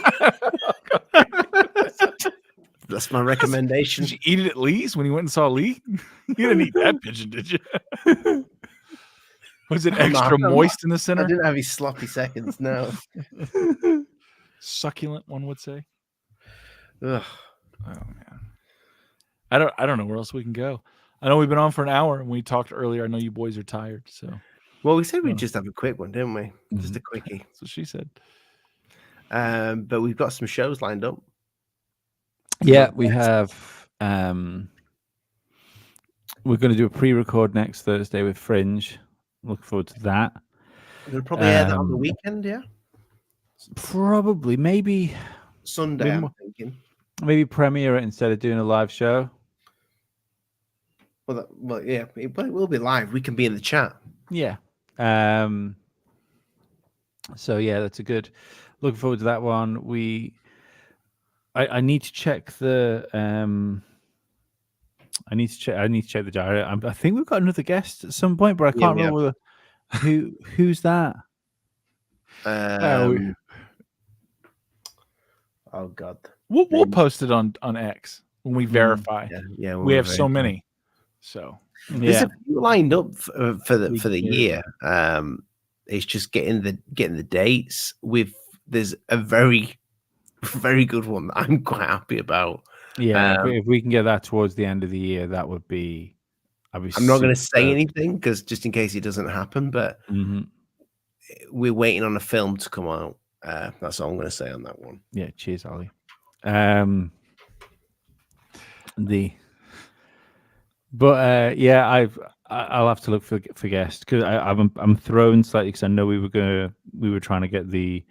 That's my recommendation. Did you eat it at Lee's when you went and saw Lee? You didn't eat that pigeon, did you? Was it extra moist in the center? I didn't have his sloppy seconds, no. Succulent, one would say. Ugh. Oh man. I don't know where else we can go. I know we've been on for an hour and we talked earlier. I know you boys are tired, so well, we said we'd just have a quick one, didn't we? Just a quickie. That's what she said. But we've got some shows lined up. Yeah, we have. We're going to do a pre-record next Thursday with Fringe. Look forward to that. We'll probably air that on the weekend, yeah? Probably, maybe Sunday, I'm thinking. Maybe premiere it instead of doing a live show. Well, yeah, it will be live. We can be in the chat. Yeah. So yeah, that's a good. Looking forward to that one. I need to check the I need to check the diary. I think we've got another guest at some point, but I Yeah, can't we have. remember who's that. Um, oh God. We'll post it on X when we verify. Yeah. We have so many. So there's Yeah, a few lined up for We the do. year. It's just getting the dates. There's a very very good one that I'm quite happy about. yeah. If we can get that towards the end of the year, that would be. I'm not going to say anything because just in case it doesn't happen, but we're waiting on a film to come out. That's all I'm going to say on that one. Yeah, cheers, Ollie. Yeah, I'll have to look for guests because I'm thrown slightly because I know we were trying to get the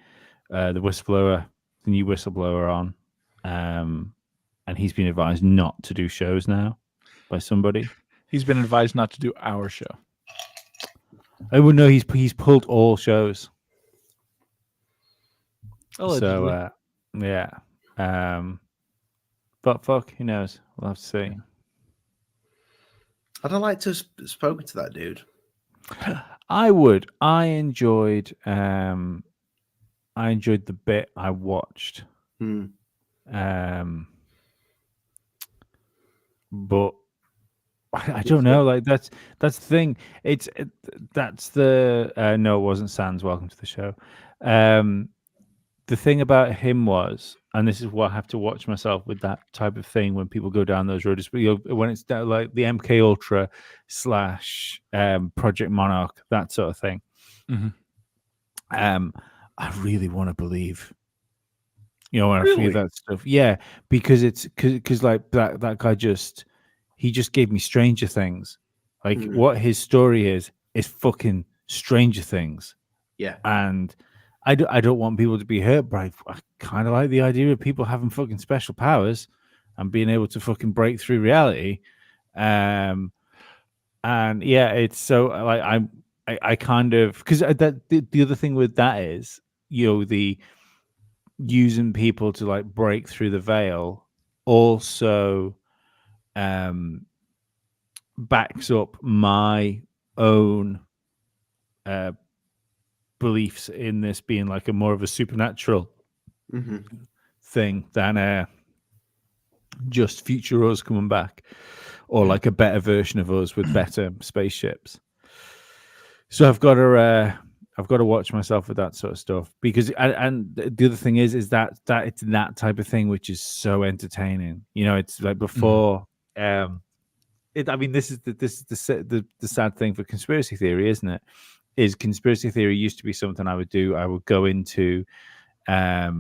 whistleblower, the new whistleblower on, and he's been advised not to do shows now by somebody. he's been advised not to do our show. I would know he's pulled all shows. Allegedly. So yeah, but fuck, who knows? We'll have to see. I'd like to have spoken to that dude. I would. I enjoyed the bit I watched. But I don't know. Like that's the thing. That's the no, it wasn't Sans. Welcome to the show. The thing about him was, and this is what I have to watch myself with that type of thing when people go down those roads. When it's down, like the MK Ultra / Project Monarch, that sort of thing. I really want to believe. When I feel that stuff, yeah, because it's because like that guy just gave me Stranger Things. Like what his story is fucking Stranger Things. Yeah, and I don't want people to be hurt, but I kind of like the idea of people having fucking special powers and being able to fucking break through reality. And yeah, it's so like I kind of because that the other thing with that is the using people to like break through the veil also backs up my own beliefs in this being like a more of a supernatural thing than just future us coming back or like a better version of us with better spaceships. So I've got to watch myself with that sort of stuff because and the other thing is that it's that type of thing which is so entertaining. It's like before I mean this is the sad thing for conspiracy theory, isn't it? Is conspiracy theory used to be something I would do. I would go into like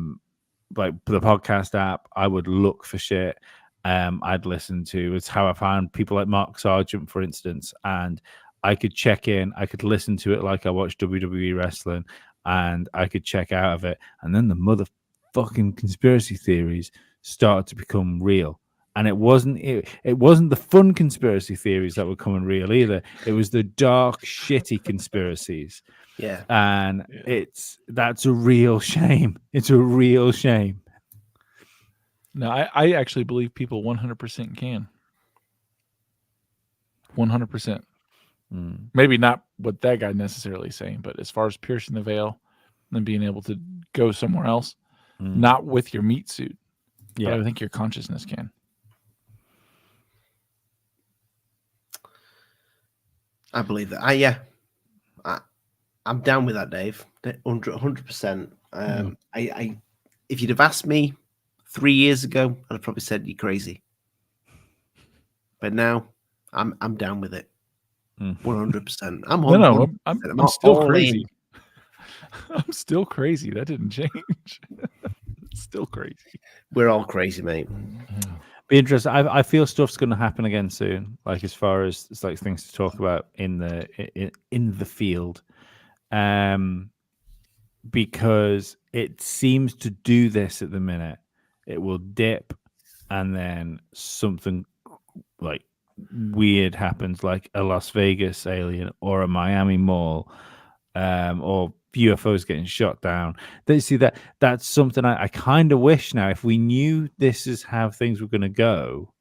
the podcast app. I would look for shit. I'd listen to. It's how I found people like Mark Sargent, for instance, and I could check in. I could listen to it like I watched WWE wrestling, and I could check out of it. And then the motherfucking conspiracy theories started to become real. And it wasn't the fun conspiracy theories that were coming real either. It was the dark, shitty conspiracies. Yeah. And that's a real shame. It's a real shame. No, I actually believe people 100% can. 100%. Maybe not what that guy necessarily saying, but as far as piercing the veil and being able to go somewhere else, not with your meat suit. Yeah. But I think your consciousness can. I believe that. I'm down with that, Dave. 100%. If you'd have asked me 3 years ago, I'd have probably said you're crazy. But now, I'm down with it. 100%. I'm still crazy. I'm still crazy. That didn't change. Still crazy. We're all crazy, mate. Be interesting. I feel stuff's going to happen again soon. Like as far as it's like things to talk about in the field, because it seems to do this at the minute. It will dip, and then something like weird happens, like a Las Vegas alien or a Miami mall, or UFOs getting shot down. They see that's something I kind of wish now. If we knew this is how things were going to go,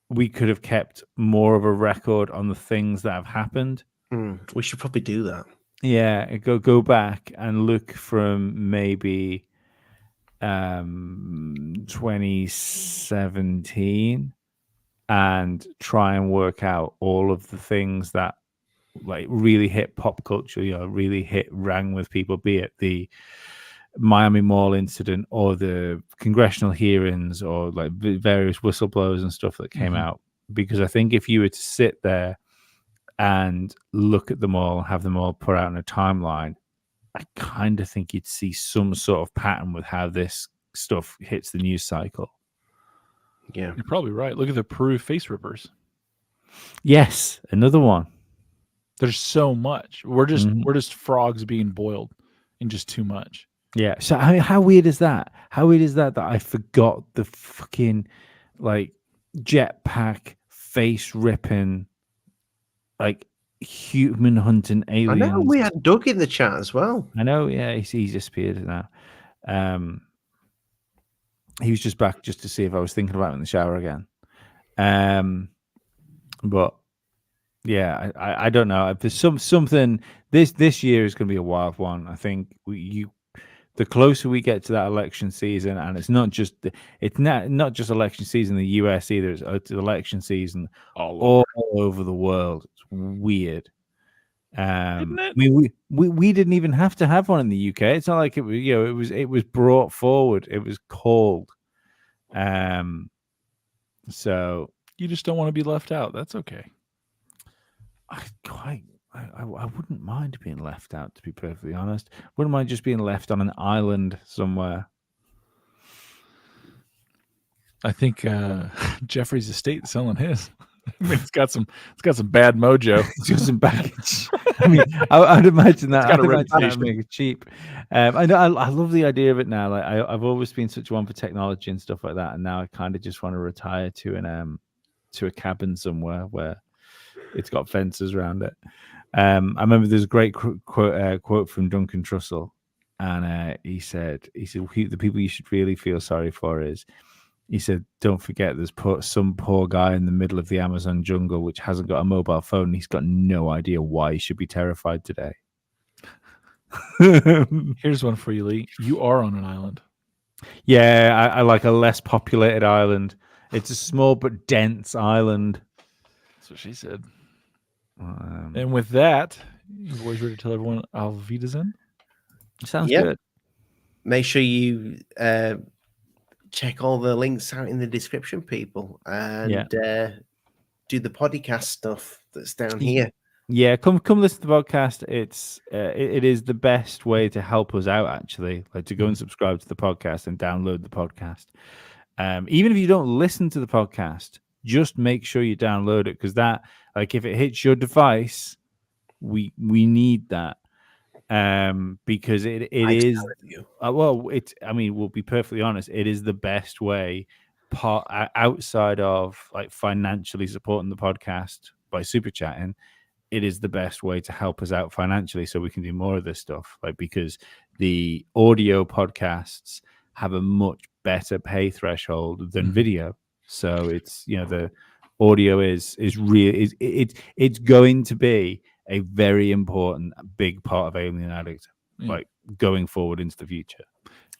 we could have kept more of a record on the things that have happened. We should probably do that. Yeah, go back and look from maybe 2017 and try and work out all of the things that like really hit pop culture, really rang with people, be it the Miami Mall incident or the congressional hearings or like various whistleblowers and stuff that came out. Because I think if you were to sit there and look at them all, have them all put out in a timeline, I kind of think you'd see some sort of pattern with how this stuff hits the news cycle. Yeah, you're probably right. Look at the Peru face rippers. Yes, another one. There's so much. We're just frogs being boiled in just too much. Yeah. So I mean, how weird is that? How weird is that I forgot the fucking like jetpack face ripping, like human hunting aliens. I know we had Doug in the chat as well. I know. Yeah, he's disappeared now. He was just back just to see if I was thinking about it in the shower again. But yeah, I don't know. If there's something this year is going to be a wild one. I think the closer we get to that election season, and it's not just election season in the US either. It's election season all over the world. It's weird. I mean, we didn't even have to have one in the UK. It's not like it was it was brought forward. It was called. So you just don't want to be left out. That's okay. I wouldn't mind being left out, to be perfectly honest. Wouldn't mind just being left on an island somewhere. I think Jeffrey's estate selling his. I mean, it's got some bad mojo. It's got some baggage. I mean, I'd imagine that. I'd imagine that make it cheap. I know. I love the idea of it now. Like I've always been such one for technology and stuff like that, and now I kind of just want to retire to a cabin somewhere where it's got fences around it. I remember there's a great quote from Duncan Trussell, and he said the people you should really feel sorry for is. He said, don't forget there's some poor guy in the middle of the Amazon jungle which hasn't got a mobile phone. And he's got no idea why he should be terrified today. Here's one for you, Lee. You are on an island. Yeah, I like a less populated island. It's a small but dense island. That's what she said. And with that, you boys ready to tell everyone Auf Wiedersehen? Sounds good. Make sure you... check all the links out in the description, people, and do the podcast stuff that's down here. Yeah, come listen to the podcast. It is the best way to help us out, actually. Like to go and subscribe to the podcast and download the podcast. Even if you don't listen to the podcast, just make sure you download it because that, like, if it hits your device, we need that. Because it is I mean, we'll be perfectly honest, it is the best way outside of like financially supporting the podcast by super chatting. It is the best way to help us out financially so we can do more of this stuff, like because the audio podcasts have a much better pay threshold than video. So it's the audio is it's going to be a very important, big part of Alien Addict, like going forward into the future.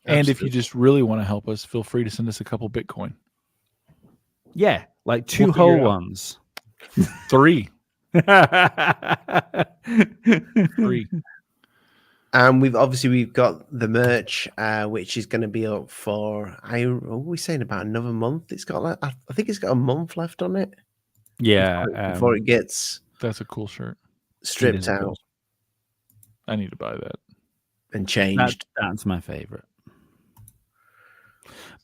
And if you just really want to help us, feel free to send us a couple Bitcoin. Yeah, like 2 whole ones. 3. 3. And we've got the merch, which is going to be up for. What are we saying, about another month? It's got I think it's got a month left on it. Yeah, before it gets. That's a cool shirt. Stripped out. Cool. I need to buy that and changed. That's my favorite.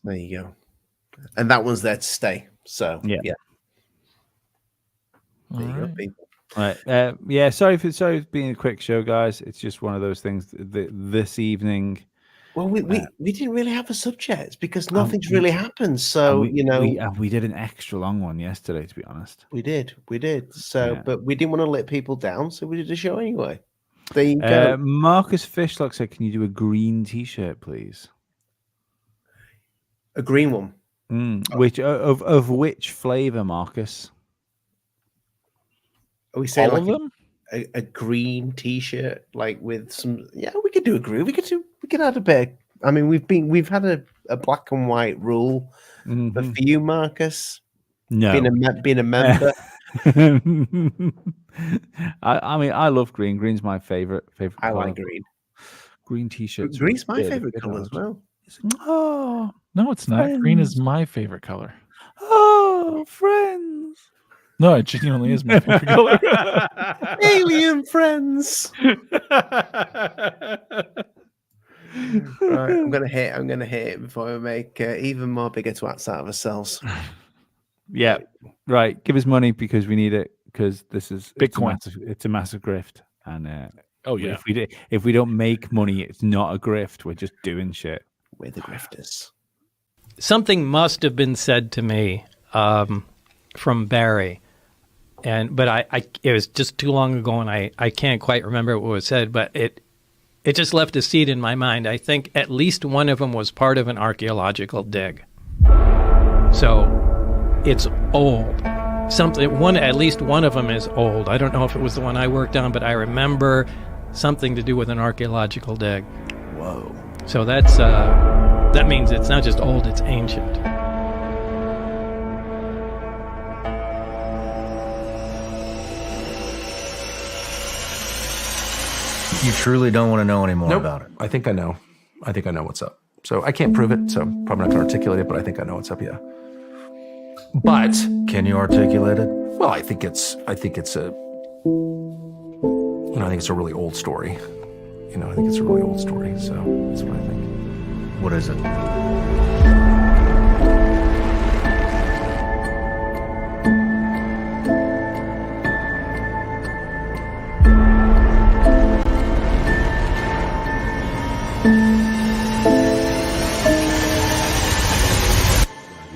There you go. And that one's there to stay. So yeah. There you go, people. Right. Sorry for being a quick show, guys. It's just one of those things. This evening, Well, we didn't really have a subject because nothing's really happened. So we did an extra long one yesterday, to be honest. we did. So, Yeah. but we didn't want to let people down, so we did a show anyway. There you go. Marcus Fishlock said, "Can you do a green T-shirt, please?" A green one. Which of which flavor, Marcus? Are we saying All like of them? a green T-shirt, like with some? Yeah, we could do a green. We could add a bit. I mean, we've had a black and white rule, but for you, Marcus, No, being a member. I mean, I love green. Green's my favorite. I color. like green. Green T-shirts. Green's my favorite color as well. Oh, No, it's not. Green is my favorite color. oh, friends. No, it genuinely is my favorite color. Alien friends. Right, I'm gonna hit it before we make even more bigger twats out of ourselves. Yeah, right. Give us money because we need it, because this is Bitcoin. It's a massive grift, and Oh yeah. if we don't make money, it's not a grift. We're just doing shit. We're the grifters. Something must have been said to me from Barry, but it was just too long ago, and I can't quite remember what was said, but it just left a seed in my mind. I think at least one of them was part of an archaeological dig. So it's old. At least one of them is old. I don't know if it was the one I worked on, but I remember something to do with an archaeological dig. Whoa. So that means it's not just old, it's ancient. You truly don't want to know any more Nope. about it. I think I know. I think I know what's up. So I can't prove it, so probably not going to articulate it, but I think I know what's up. Yeah. But Can you articulate it? well, I think it's a really old story. I think it's a really old story. So that's what I think. What is it?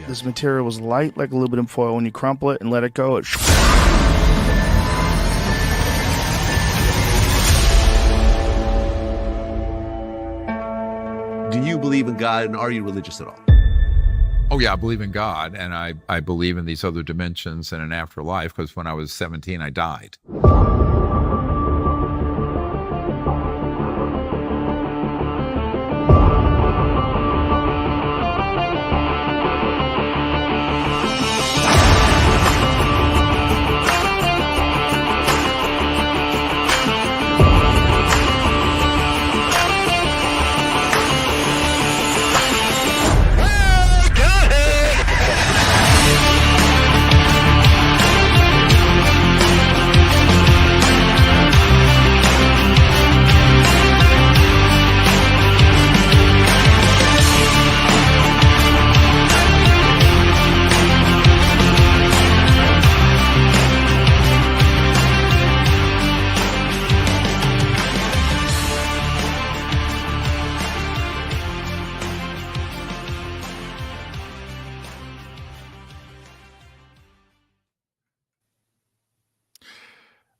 This material was light, like aluminum foil. When you crumple it and let it go, it. Do you believe in God and are you religious at all? Oh yeah, I believe in God, and I believe in these other dimensions and an afterlife, because when I was 17, I died.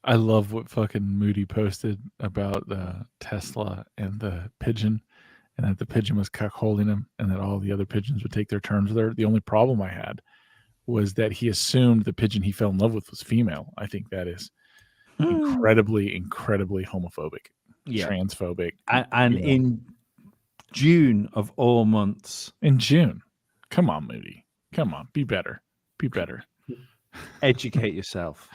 I love what fucking Moody posted about the Tesla and the pigeon, and that the pigeon was cuckolding him, and that all the other pigeons would take their turns there. The only problem I had was that he assumed the pigeon he fell in love with was female. I think that is incredibly, incredibly homophobic, transphobic. And in June of all months, In June, come on, Moody, come on, be better, be better. educate yourself.